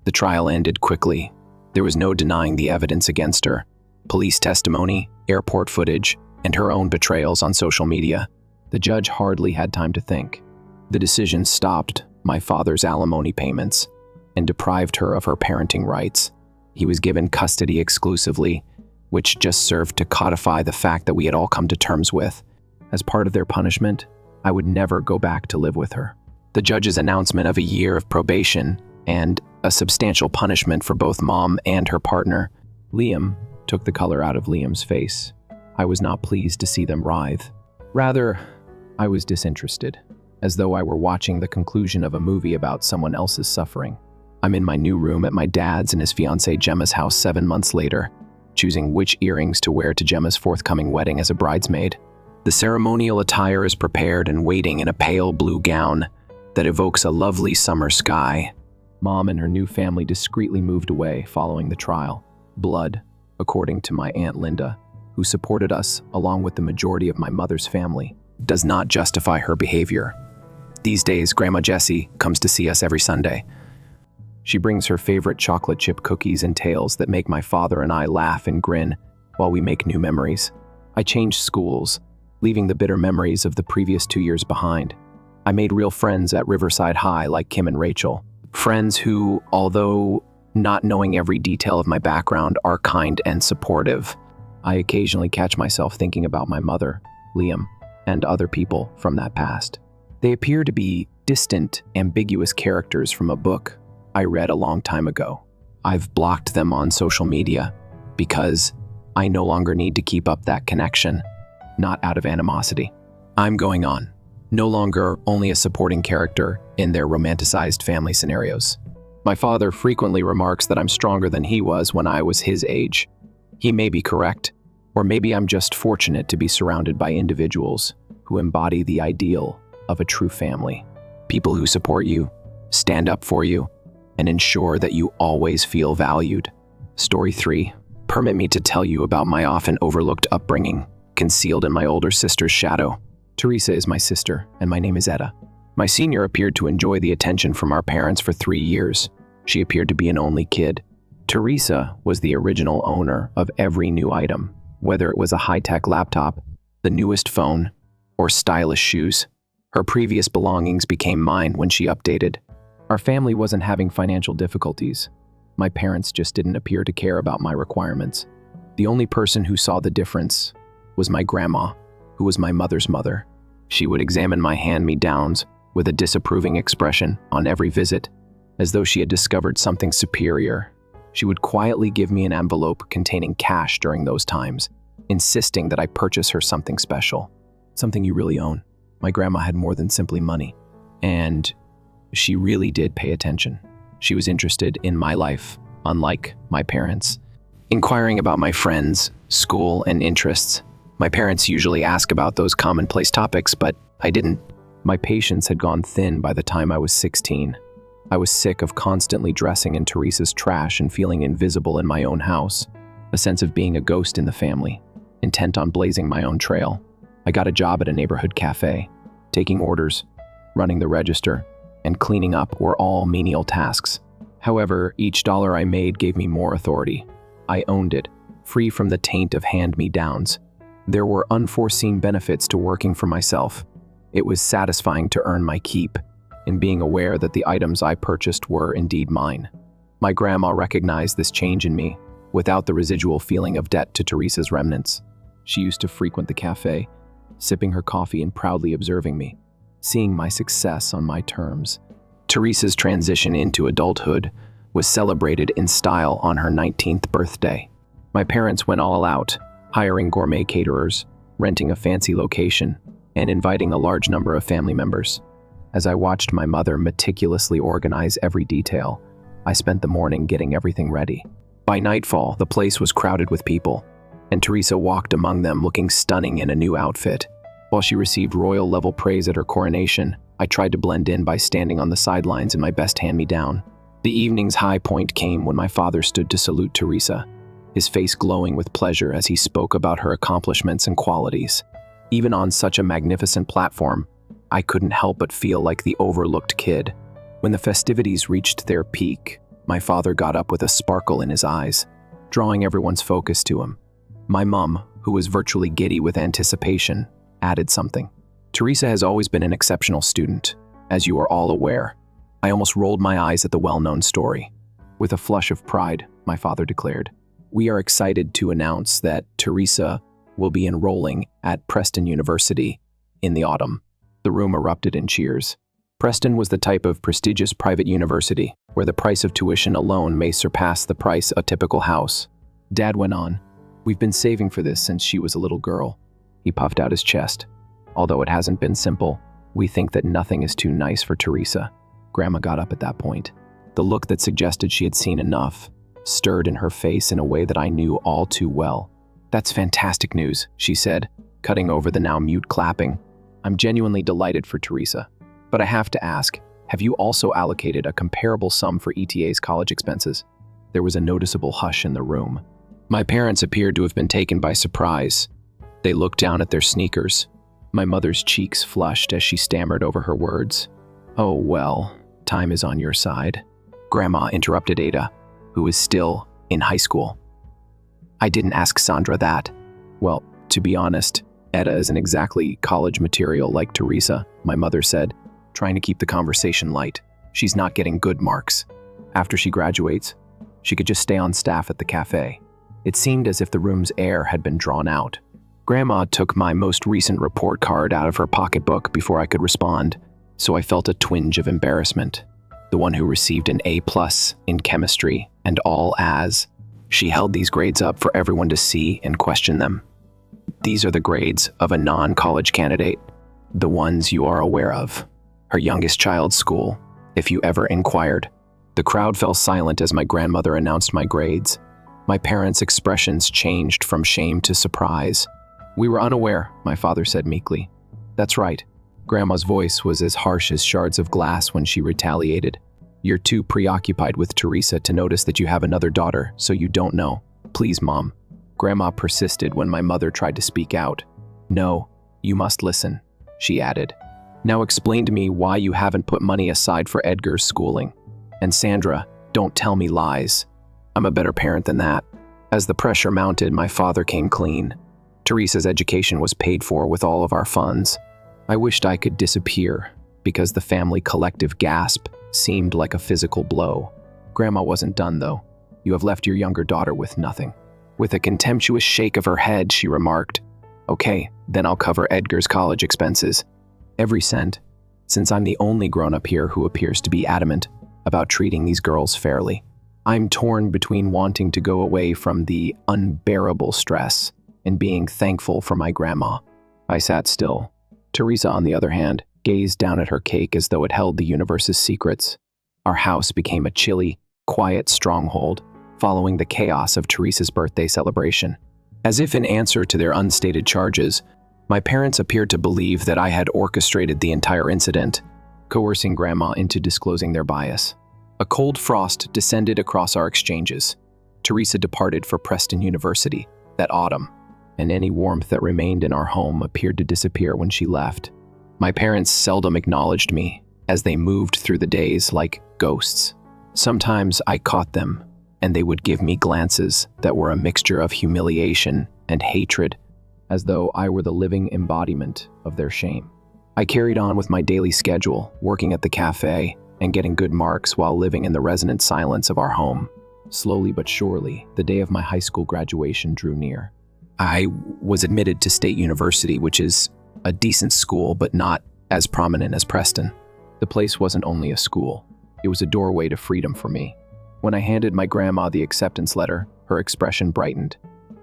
The trial ended quickly. There was no denying the evidence against her. Police testimony, airport footage, and her own betrayals on social media. The judge hardly had time to think. The decision stopped my father's alimony payments and deprived her of her parenting rights. He was given custody exclusively, which just served to codify the fact that we had all come to terms with. As part of their punishment, I would never go back to live with her. The judge's announcement of a year of probation and a substantial punishment for both Mom and her partner, Liam, took the color out of Liam's face. I was not pleased to see them writhe. Rather, I was disinterested, as though I were watching the conclusion of a movie about someone else's suffering. I'm in my new room at my dad's and his fiancée Gemma's house 7 months later, choosing which earrings to wear to Gemma's forthcoming wedding as a bridesmaid. The ceremonial attire is prepared and waiting in a pale blue gown that evokes a lovely summer sky. Mom and her new family discreetly moved away following the trial. Blood, according to my Aunt Linda, who supported us along with the majority of my mother's family, does not justify her behavior. These days, Grandma Jessie comes to see us every Sunday. She brings her favorite chocolate chip cookies and tales that make my father and I laugh and grin while we make new memories. I changed schools, leaving the bitter memories of the previous 2 years behind. I made real friends at Riverside High like Kim and Rachel. Friends who, although not knowing every detail of my background, are kind and supportive. I occasionally catch myself thinking about my mother, Liam, and other people from that past. They appear to be distant, ambiguous characters from a book I read a long time ago. I've blocked them on social media because I no longer need to keep up that connection, not out of animosity. I'm going on. No longer only a supporting character in their romanticized family scenarios. My father frequently remarks that I'm stronger than he was when I was his age. He may be correct, or maybe I'm just fortunate to be surrounded by individuals who embody the ideal of a true family. People who support you, stand up for you, and ensure that you always feel valued. Story 3. Permit me to tell you about my often overlooked upbringing, concealed in my older sister's shadow. Teresa is my sister, and my name is Etta. My senior appeared to enjoy the attention from our parents for 3 years. She appeared to be an only kid. Teresa was the original owner of every new item, whether it was a high-tech laptop, the newest phone, or stylish shoes. Her previous belongings became mine when she updated. Our family wasn't having financial difficulties. My parents just didn't appear to care about my requirements. The only person who saw the difference was my grandma, who was my mother's mother. She would examine my hand-me-downs with a disapproving expression on every visit, as though she had discovered something superior. She would quietly give me an envelope containing cash during those times, insisting that I purchase her something special, something you really own. My grandma had more than simply money, and she really did pay attention. She was interested in my life, unlike my parents. Inquiring about my friends, school, and interests. My parents usually ask about those commonplace topics, but I didn't. My patience had gone thin by the time I was 16. I was sick of constantly dressing in Teresa's trash and feeling invisible in my own house, a sense of being a ghost in the family, intent on blazing my own trail. I got a job at a neighborhood cafe. Taking orders, running the register, and cleaning up were all menial tasks. However, each dollar I made gave me more authority. I owned it, free from the taint of hand-me-downs. There were unforeseen benefits to working for myself. It was satisfying to earn my keep, in being aware that the items I purchased were indeed mine. My grandma recognized this change in me, without the residual feeling of debt to Teresa's remnants. She used to frequent the cafe, sipping her coffee and proudly observing me, seeing my success on my terms. Teresa's transition into adulthood was celebrated in style on her 19th birthday. My parents went all out, hiring gourmet caterers, renting a fancy location, and inviting a large number of family members. As I watched my mother meticulously organize every detail, I spent the morning getting everything ready. By nightfall, the place was crowded with people, and Teresa walked among them looking stunning in a new outfit. While she received royal-level praise at her coronation, I tried to blend in by standing on the sidelines in my best hand-me-down. The evening's high point came when my father stood to salute Teresa, his face glowing with pleasure as he spoke about her accomplishments and qualities. Even on such a magnificent platform, I couldn't help but feel like the overlooked kid. When the festivities reached their peak, my father got up with a sparkle in his eyes, drawing everyone's focus to him. My mom, who was virtually giddy with anticipation, added something. Teresa has always been an exceptional student, as you are all aware. I almost rolled my eyes at the well-known story. With a flush of pride, my father declared, "We are excited to announce that Teresa will be enrolling at Preston University in the autumn." The room erupted in cheers. Preston was the type of prestigious private university where the price of tuition alone may surpass the price of a typical house. Dad went on, "We've been saving for this since she was a little girl." He puffed out his chest. "Although it hasn't been simple, we think that nothing is too nice for Teresa." Grandma got up at that point. The look that suggested she had seen enough stirred in her face in a way that I knew all too well. "That's fantastic news," she said, cutting over the now mute clapping. "I'm genuinely delighted for Teresa. But I have to ask, have you also allocated a comparable sum for ETA's college expenses?" There was a noticeable hush in the room. My parents appeared to have been taken by surprise. They looked down at their sneakers. My mother's cheeks flushed as she stammered over her words. "Oh, well, time is on your side." Grandma interrupted Ada, who was still in high school. "I didn't ask Sandra that." "Well, to be honest, Etta isn't exactly college material like Teresa," my mother said, trying to keep the conversation light. "She's not getting good marks. After she graduates, she could just stay on staff at the cafe." It seemed as if the room's air had been drawn out. Grandma took my most recent report card out of her pocketbook before I could respond. so I felt a twinge of embarrassment. The one who received an A+ in chemistry and all A's. She held these grades up for everyone to see and question them. These are the grades of a non-college candidate, the ones you are aware of. Her youngest child's school, if you ever inquired. The crowd fell silent as my grandmother announced my grades. My parents' expressions changed from shame to surprise. "We were unaware," my father said meekly. "That's right." Grandma's voice was as harsh as shards of glass when she retaliated. "You're too preoccupied with Teresa to notice that you have another daughter, so you don't know. Please, Mom." Grandma persisted when my mother tried to speak out. "No, you must listen," she added. "Now explain to me why you haven't put money aside for Edgar's schooling. And Sandra, don't tell me lies. I'm a better parent than that." As the pressure mounted, my father came clean. Teresa's education was paid for with all of our funds. I wished I could disappear, because the family collective gasp seemed like a physical blow. Grandma wasn't done, though. "You have left your younger daughter with nothing." With a contemptuous shake of her head, she remarked, "Okay, then I'll cover Edgar's college expenses. Every cent, since I'm the only grown-up here who appears to be adamant about treating these girls fairly. I'm torn between wanting to go away from the unbearable stress and being thankful for my grandma." I sat still. Teresa, on the other hand, gazed down at her cake as though it held the universe's secrets. Our house became a chilly, quiet stronghold, following the chaos of Teresa's birthday celebration. As if in answer to their unstated charges, my parents appeared to believe that I had orchestrated the entire incident, coercing Grandma into disclosing their bias. A cold frost descended across our exchanges. Teresa departed for Preston University that autumn, and any warmth that remained in our home appeared to disappear when she left. My parents seldom acknowledged me, as they moved through the days like ghosts. Sometimes I caught them, and they would give me glances that were a mixture of humiliation and hatred, as though I were the living embodiment of their shame. I carried on with my daily schedule, working at the cafe and getting good marks while living in the resonant silence of our home. Slowly but surely, the day of my high school graduation drew near. I was admitted to State University, which is a decent school, but not as prominent as Preston. The place wasn't only a school, it was a doorway to freedom for me. When I handed my grandma the acceptance letter, her expression brightened.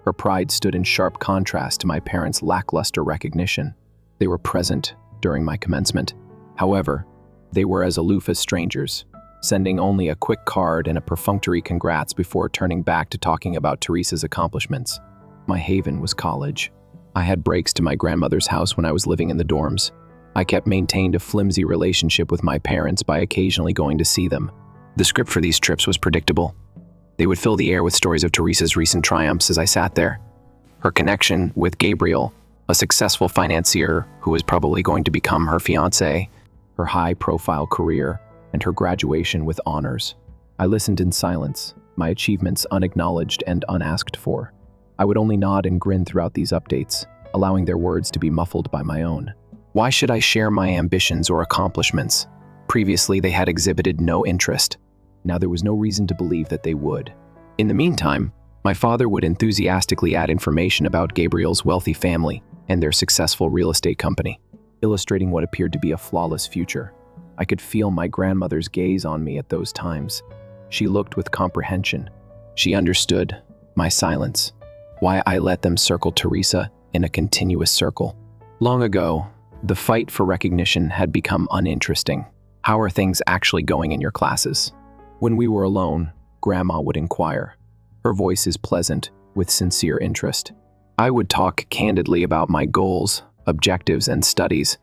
Her pride stood in sharp contrast to my parents' lackluster recognition. They were present during my commencement. However, they were as aloof as strangers, sending only a quick card and a perfunctory congrats before turning back to talking about Teresa's accomplishments. My haven was college. I had breaks to my grandmother's house when I was living in the dorms. I kept maintained a flimsy relationship with my parents by occasionally going to see them. The script for these trips was predictable. They would fill the air with stories of Teresa's recent triumphs as I sat there. Her connection with Gabriel, a successful financier who was probably going to become her fiancé, her high-profile career, and her graduation with honors. I listened in silence, my achievements unacknowledged and unasked for. I would only nod and grin throughout these updates, allowing their words to be muffled by my own. Why should I share my ambitions or accomplishments? Previously, they had exhibited no interest. Now there was no reason to believe that they would. In the meantime, my father would enthusiastically add information about Gabriel's wealthy family and their successful real estate company, illustrating what appeared to be a flawless future. I could feel my grandmother's gaze on me at those times. She looked with comprehension. She understood my silence, why I let them circle Teresa in a continuous circle. Long ago, the fight for recognition had become uninteresting. How are things actually going in your classes? When we were alone, Grandma would inquire. Her voice is pleasant, with sincere interest. I would talk candidly about my goals, objectives, and studies.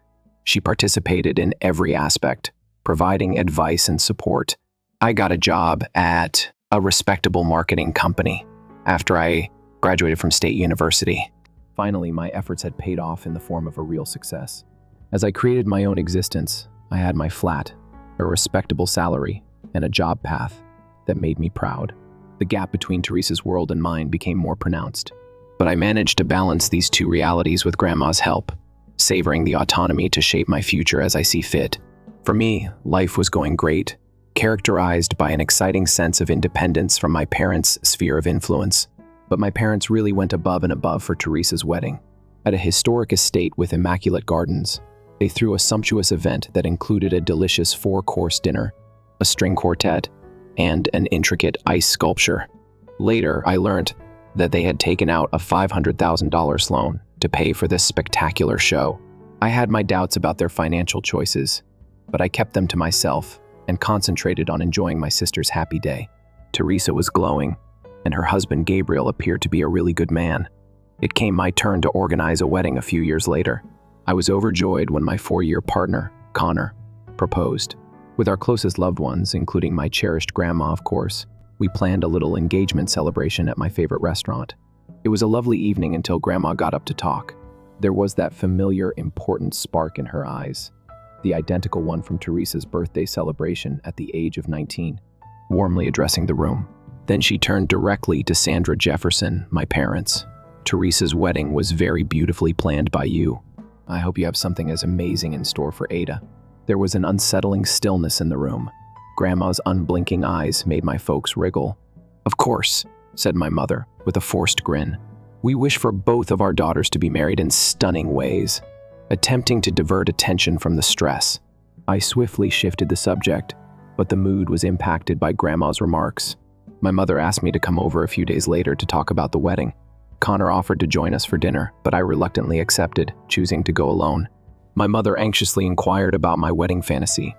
She participated in every aspect, providing advice and support. I got a job at a respectable marketing company after I graduated from State University. Finally, my efforts had paid off in the form of a real success. As I created my own existence, I had my flat, a respectable salary, and a job path that made me proud. The gap between Teresa's world and mine became more pronounced. But I managed to balance these two realities with Grandma's help, savoring the autonomy to shape my future as I see fit. For me, life was going great, characterized by an exciting sense of independence from my parents' sphere of influence. But my parents really went above and above for Teresa's wedding. At a historic estate with immaculate gardens, They threw a sumptuous event that included a delicious 4-course dinner, a string quartet, and an intricate ice sculpture. Later, I learned that they had taken out a $500,000 loan to pay for this spectacular show. I had my doubts about their financial choices, but I kept them to myself and concentrated on enjoying my sister's happy day. Teresa was glowing, and her husband Gabriel appeared to be a really good man. It came my turn to organize a wedding a few years later. I was overjoyed when my 4-year partner, Connor, proposed. With our closest loved ones, including my cherished grandma, of course, we planned a little engagement celebration at my favorite restaurant. It was a lovely evening until Grandma got up to talk. There was that familiar, important spark in her eyes, the identical one from Teresa's birthday celebration at the age of 19, warmly addressing the room. Then she turned directly to Sandra Jefferson, my parents. Teresa's wedding was very beautifully planned by you. I hope you have something as amazing in store for Aita. There was an unsettling stillness in the room. Grandma's unblinking eyes made my folks wriggle. Of course, said my mother, with a forced grin. We wish for both of our daughters to be married in stunning ways. Attempting to divert attention from the stress, I swiftly shifted the subject, but the mood was impacted by Grandma's remarks. My mother asked me to come over a few days later to talk about the wedding. Connor offered to join us for dinner, but I reluctantly accepted, choosing to go alone. My mother anxiously inquired about my wedding fantasy.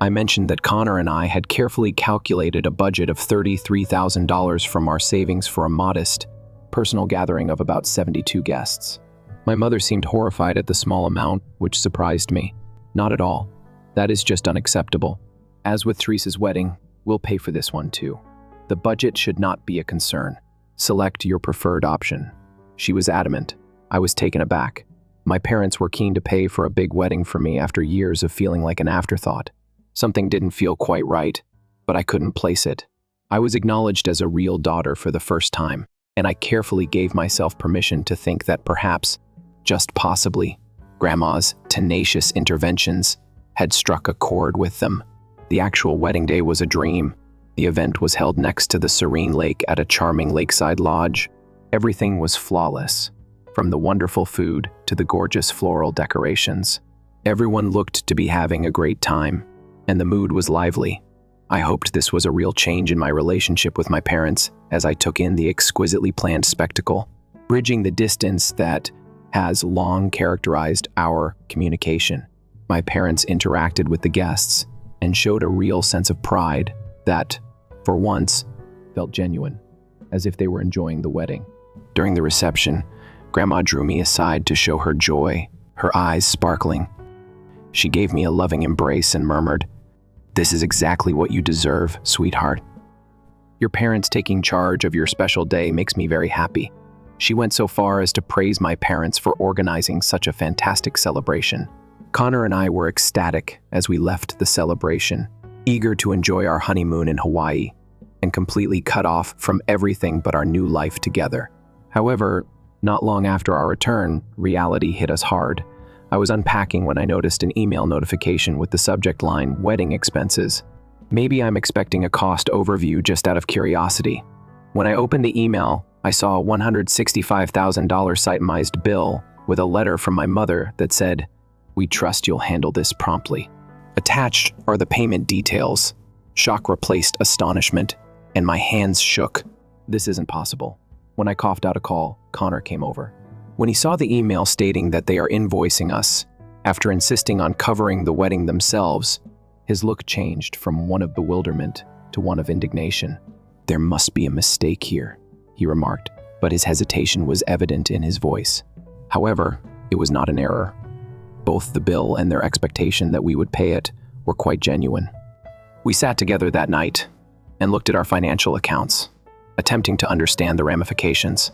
I mentioned that Connor and I had carefully calculated a budget of $33,000 from our savings for a modest, personal gathering of about 72 guests. My mother seemed horrified at the small amount, which surprised me. Not at all. That is just unacceptable. As with Teresa's wedding, we'll pay for this one too. The budget should not be a concern. Select your preferred option. She was adamant. I was taken aback. My parents were keen to pay for a big wedding for me after years of feeling like an afterthought. Something didn't feel quite right, but I couldn't place it. I was acknowledged as a real daughter for the first time, and I carefully gave myself permission to think that perhaps, just possibly, Grandma's tenacious interventions had struck a chord with them. The actual wedding day was a dream. The event was held next to the serene lake at a charming lakeside lodge. Everything was flawless, from the wonderful food to the gorgeous floral decorations. Everyone looked to be having a great time, and the mood was lively. I hoped this was a real change in my relationship with my parents as I took in the exquisitely planned spectacle, bridging the distance that has long characterized our communication. My parents interacted with the guests and showed a real sense of pride that, for once, felt genuine, as if they were enjoying the wedding. During the reception, Grandma drew me aside to show her joy, her eyes sparkling. She gave me a loving embrace and murmured, "This is exactly what you deserve, sweetheart. Your parents taking charge of your special day makes me very happy." She went so far as to praise my parents for organizing such a fantastic celebration. Connor and I were ecstatic as we left the celebration, eager to enjoy our honeymoon in Hawaii and completely cut off from everything but our new life together. However, not long after our return, reality hit us hard. I was unpacking when I noticed an email notification with the subject line, "Wedding expenses." Maybe I'm expecting a cost overview just out of curiosity. When I opened the email, I saw a $165,000 itemized bill with a letter from my mother that said, "We trust you'll handle this promptly." Attached are the payment details. Shock replaced astonishment, and my hands shook. This isn't possible. When I coughed out a call, Connor came over. When he saw the email stating that they are invoicing us, after insisting on covering the wedding themselves, his look changed from one of bewilderment to one of indignation. "There must be a mistake here," he remarked, but his hesitation was evident in his voice. However, it was not an error. Both the bill and their expectation that we would pay it were quite genuine. We sat together that night and looked at our financial accounts, attempting to understand the ramifications.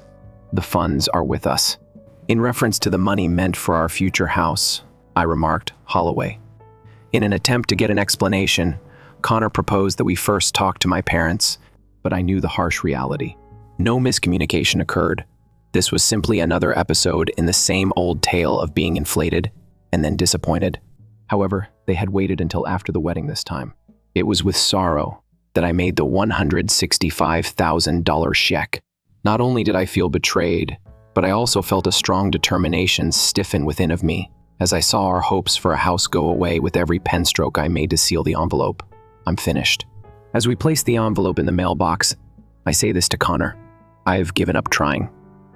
"The funds are with us." In reference to the money meant for our future house, I remarked, Holloway. In an attempt to get an explanation, Connor proposed that we first talk to my parents, but I knew the harsh reality. No miscommunication occurred. This was simply another episode in the same old tale of being inflated and then disappointed. However, they had waited until after the wedding this time. It was with sorrow that I made the $165,000 check. Not only did I feel betrayed, but I also felt a strong determination stiffen within of me as I saw our hopes for a house go away with every pen stroke I made to seal the envelope. I'm finished. As we place the envelope in the mailbox, I say this to Connor. I've given up trying.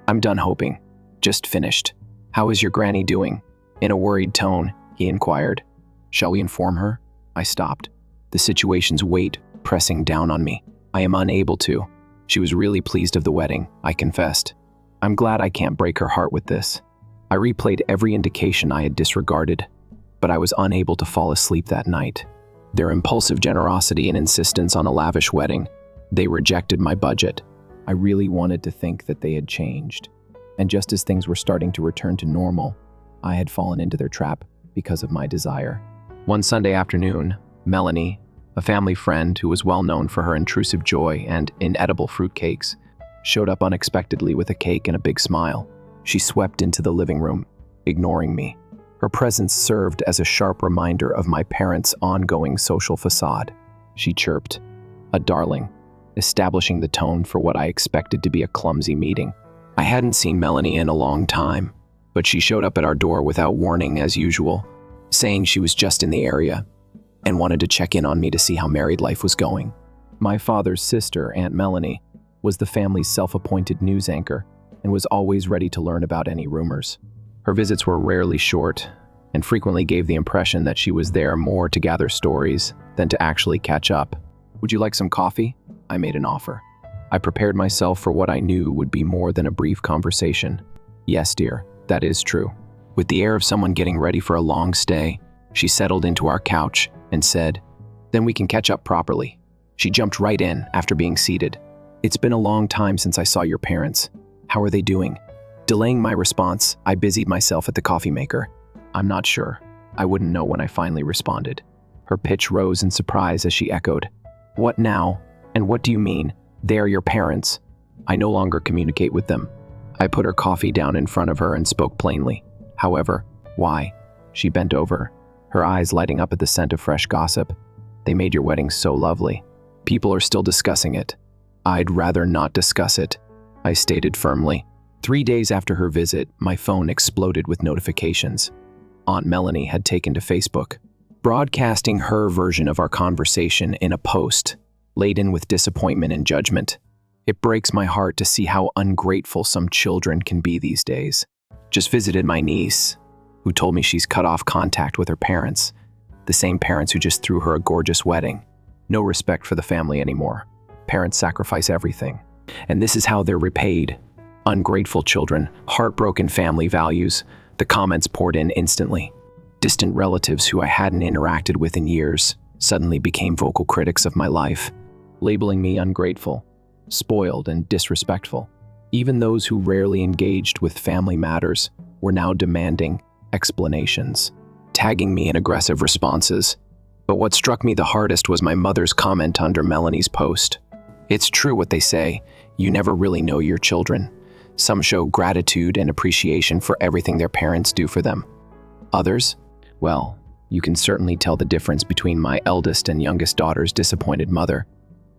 I'm done hoping. Just finished. How is your granny doing? In a worried tone, he inquired. Shall we inform her? I stopped. The situation's weight pressing down on me. I am unable to. She was really pleased of the wedding, I confessed. I'm glad I can't break her heart with this. I replayed every indication I had disregarded, but I was unable to fall asleep that night. Their impulsive generosity and insistence on a lavish wedding, they rejected my budget. I really wanted to think that they had changed. And just as things were starting to return to normal, I had fallen into their trap because of my desire. One Sunday afternoon, Melanie, a family friend who was well known for her intrusive joy and inedible fruitcakes, showed up unexpectedly with a cake and a big smile. She swept into the living room, ignoring me. Her presence served as a sharp reminder of my parents' ongoing social facade. She chirped, a darling, establishing the tone for what I expected to be a clumsy meeting. I hadn't seen Melanie in a long time, but she showed up at our door without warning as usual, saying she was just in the area and wanted to check in on me to see how married life was going. My father's sister, Aunt Melanie, was the family's self-appointed news anchor and was always ready to learn about any rumors. Her visits were rarely short and frequently gave the impression that she was there more to gather stories than to actually catch up. Would you like some coffee? I made an offer. I prepared myself for what I knew would be more than a brief conversation. Yes, dear, that is true. With the air of someone getting ready for a long stay, she settled into our couch and said, then we can catch up properly. She jumped right in after being seated. It's been a long time since I saw your parents. How are they doing? Delaying my response, I busied myself at the coffee maker. I'm not sure. I wouldn't know when I finally responded. Her pitch rose in surprise as she echoed, what now? And what do you mean? They are your parents. I no longer communicate with them. I put her coffee down in front of her and spoke plainly. However, why? She bent over, her eyes lighting up at the scent of fresh gossip. They made your wedding so lovely. People are still discussing it. I'd rather not discuss it, I stated firmly. 3 days after her visit, my phone exploded with notifications. Aunt Melanie had taken to Facebook, broadcasting her version of our conversation in a post, laden with disappointment and judgment. It breaks my heart to see how ungrateful some children can be these days. Just visited my niece, who told me she's cut off contact with her parents, the same parents who just threw her a gorgeous wedding. No respect for the family anymore. Parents sacrifice everything, and this is how they're repaid. Ungrateful children, heartbroken family values. The comments poured in instantly. Distant relatives who I hadn't interacted with in years suddenly became vocal critics of my life, labeling me ungrateful, spoiled, and disrespectful. Even those who rarely engaged with family matters were now demanding explanations, tagging me in aggressive responses. But what struck me the hardest was my mother's comment under Melanie's post. It's true what they say, you never really know your children. Some show gratitude and appreciation for everything their parents do for them. Others? Well, you can certainly tell the difference between my eldest and youngest daughter's disappointed mother.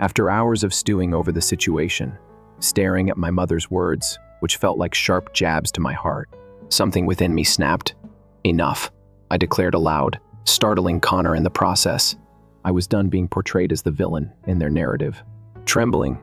After hours of stewing over the situation, staring at my mother's words, which felt like sharp jabs to my heart, something within me snapped. Enough, I declared aloud, startling Connor in the process. I was done being portrayed as the villain in their narrative. Trembling,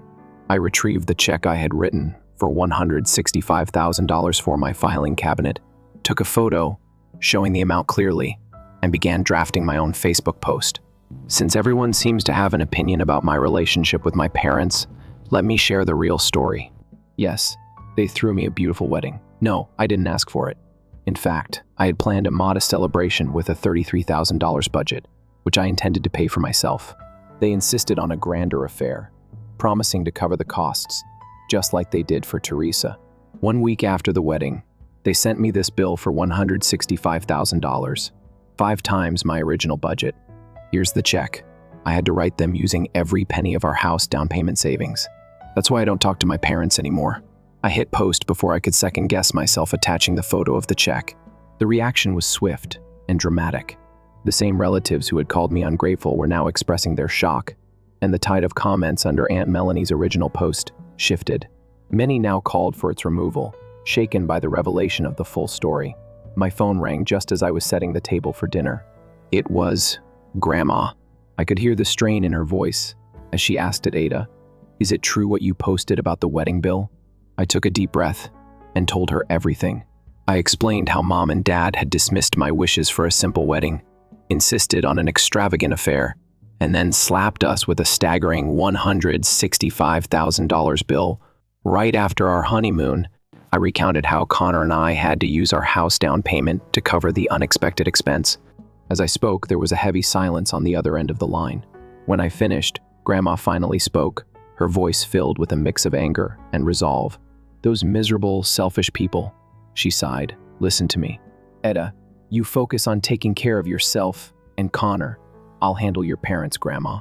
I retrieved the check I had written for $165,000 for my filing cabinet, took a photo showing the amount clearly, and began drafting my own Facebook post. Since everyone seems to have an opinion about my relationship with my parents, let me share the real story. Yes, they threw me a beautiful wedding. No, I didn't ask for it. In fact, I had planned a modest celebration with a $33,000 budget, which I intended to pay for myself. They insisted on a grander affair, promising to cover the costs, just like they did for Teresa. 1 week after the wedding, they sent me this bill for $165,000, 5 times my original budget. Here's the check. I had to write them using every penny of our house down payment savings. That's why I don't talk to my parents anymore. I hit post before I could second guess myself attaching the photo of the check. The reaction was swift and dramatic. The same relatives who had called me ungrateful were now expressing their shock, and the tide of comments under Aunt Melanie's original post shifted. Many now called for its removal, shaken by the revelation of the full story. My phone rang just as I was setting the table for dinner. It was Grandma. I could hear the strain in her voice as she asked Aita, "Is it true what you posted about the wedding bill?" I took a deep breath and told her everything. I explained how Mom and Dad had dismissed my wishes for a simple wedding, insisted on an extravagant affair, and then slapped us with a staggering $165,000 bill right after our honeymoon. I recounted how Connor and I had to use our house down payment to cover the unexpected expense. As I spoke, there was a heavy silence on the other end of the line. When I finished, Grandma finally spoke, her voice filled with a mix of anger and resolve. "Those miserable, selfish people," she sighed. "Listen to me. Etta, you focus on taking care of yourself and Connor. I'll handle your parents, Grandma."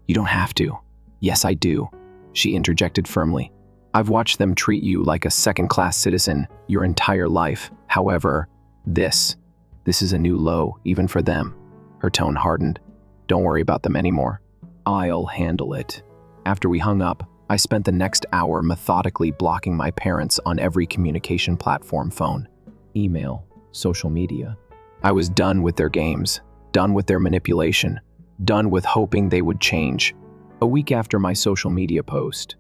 "You don't have to." "Yes, I do," she interjected firmly. "I've watched them treat you like a second-class citizen your entire life. However, this is a new low, even for them." Her tone hardened. "Don't worry about them anymore. I'll handle it." After we hung up, I spent the next hour methodically blocking my parents on every communication platform: phone, email, social media. I was done with their games, done with their manipulation, done with hoping they would change. A week after my social media post,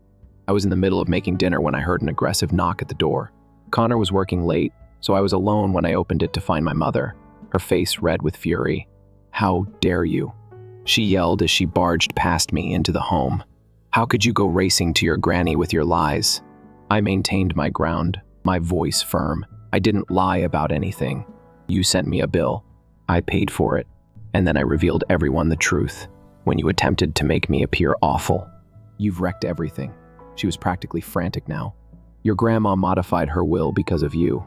I was in the middle of making dinner when I heard an aggressive knock at the door. Connor was working late, so I was alone when I opened it to find my mother, her face red with fury. "How dare you?" she yelled as she barged past me into the home. "How could you go racing to your granny with your lies?" I maintained my ground, my voice firm. "I didn't lie about anything. You sent me a bill. I paid for it. And then I revealed everyone the truth when you attempted to make me appear awful. You've wrecked everything." She was practically frantic now. "Your grandma modified her will because of you.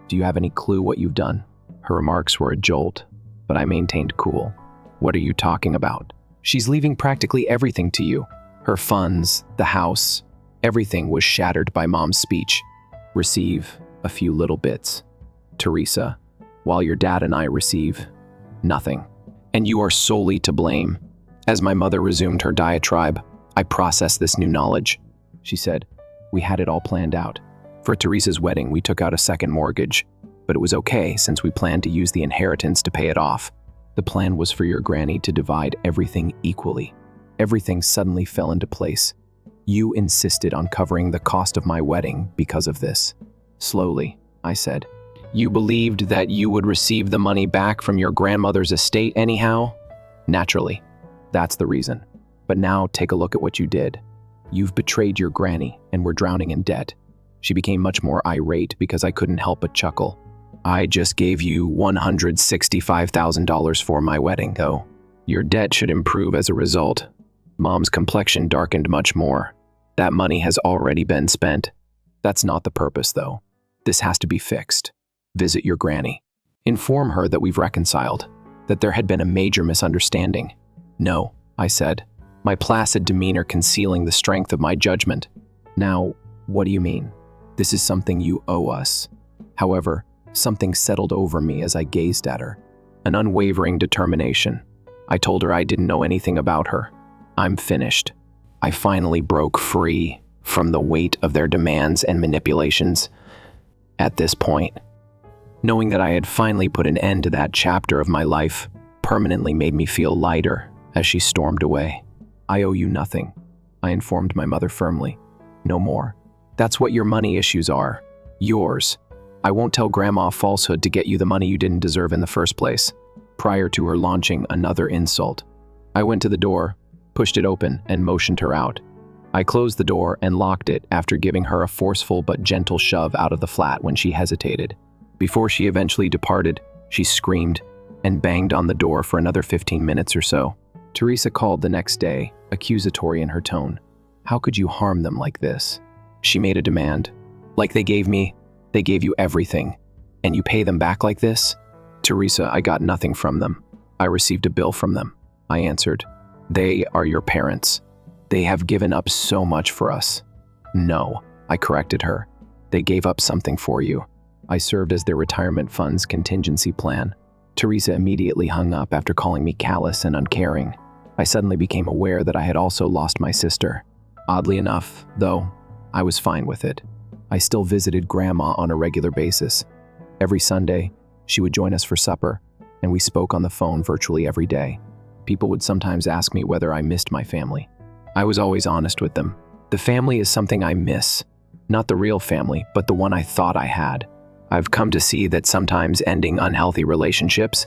Do you have any clue what you've done?" Her remarks were a jolt, but I maintained cool. "What are you talking about? She's leaving practically everything to you. Her funds, the house, everything was shattered by Mom's speech. Receive a few little bits, Teresa, while your dad and I receive nothing. And you are solely to blame." As my mother resumed her diatribe, I processed this new knowledge. She said, "We had it all planned out. For Teresa's wedding, we took out a second mortgage, but it was okay since we planned to use the inheritance to pay it off. The plan was for your granny to divide everything equally. Everything suddenly fell into place. You insisted on covering the cost of my wedding because of this." Slowly, I said, "You believed that you would receive the money back from your grandmother's estate anyhow?" "Naturally. That's the reason. But now take a look at what you did. You've betrayed your granny and were drowning in debt." She became much more irate because I couldn't help but chuckle. "I just gave you $165,000 for my wedding, though. Your debt should improve as a result." Mom's complexion darkened much more. "That money has already been spent. That's not the purpose, though. This has to be fixed. Visit your granny. Inform her that we've reconciled, that there had been a major misunderstanding." "No," I said, my placid demeanor concealing the strength of my judgment. "Now, what do you mean? This is something you owe us." However, something settled over me as I gazed at her. An unwavering determination. I told her I didn't know anything about her. "I'm finished." I finally broke free from the weight of their demands and manipulations. At this point, knowing that I had finally put an end to that chapter of my life permanently made me feel lighter as she stormed away. "I owe you nothing," I informed my mother firmly. "No more. That's what your money issues are. Yours. I won't tell Grandma a falsehood to get you the money you didn't deserve in the first place." Prior to her launching another insult, I went to the door, pushed it open, and motioned her out. I closed the door and locked it after giving her a forceful but gentle shove out of the flat when she hesitated. Before she eventually departed, she screamed and banged on the door for another 15 minutes or so. Teresa called the next day, accusatory in her tone. "How could you harm them like this?" She made a demand. "Like they gave you everything, and you pay them back like this?" "Teresa, I got nothing from them. I received a bill from them," I answered. "They are your parents. They have given up so much for us." "No," I corrected her. "They gave up something for you. I served as their retirement fund's contingency plan." Teresa immediately hung up after calling me callous and uncaring. I suddenly became aware that I had also lost my sister. Oddly enough, though, I was fine with it. I still visited Grandma on a regular basis. Every Sunday, She would join us for supper, and we spoke on the phone virtually every day. People would sometimes ask me whether I missed my family. I was always honest with them. The family is something I miss. Not the real family, but the one I thought I had. I've come to see that sometimes ending unhealthy relationships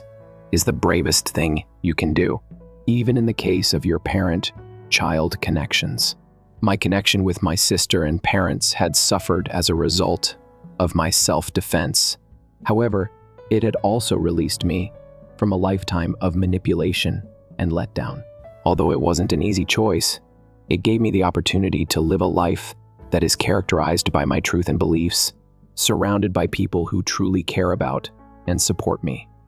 is the bravest thing you can do, even in the case of your parent-child connections. My connection with my sister and parents had suffered as a result of my self-defense. However, it had also released me from a lifetime of manipulation and letdown. Although it wasn't an easy choice, it gave me the opportunity to live a life that is characterized by my truth and beliefs, surrounded by people who truly care about and support me.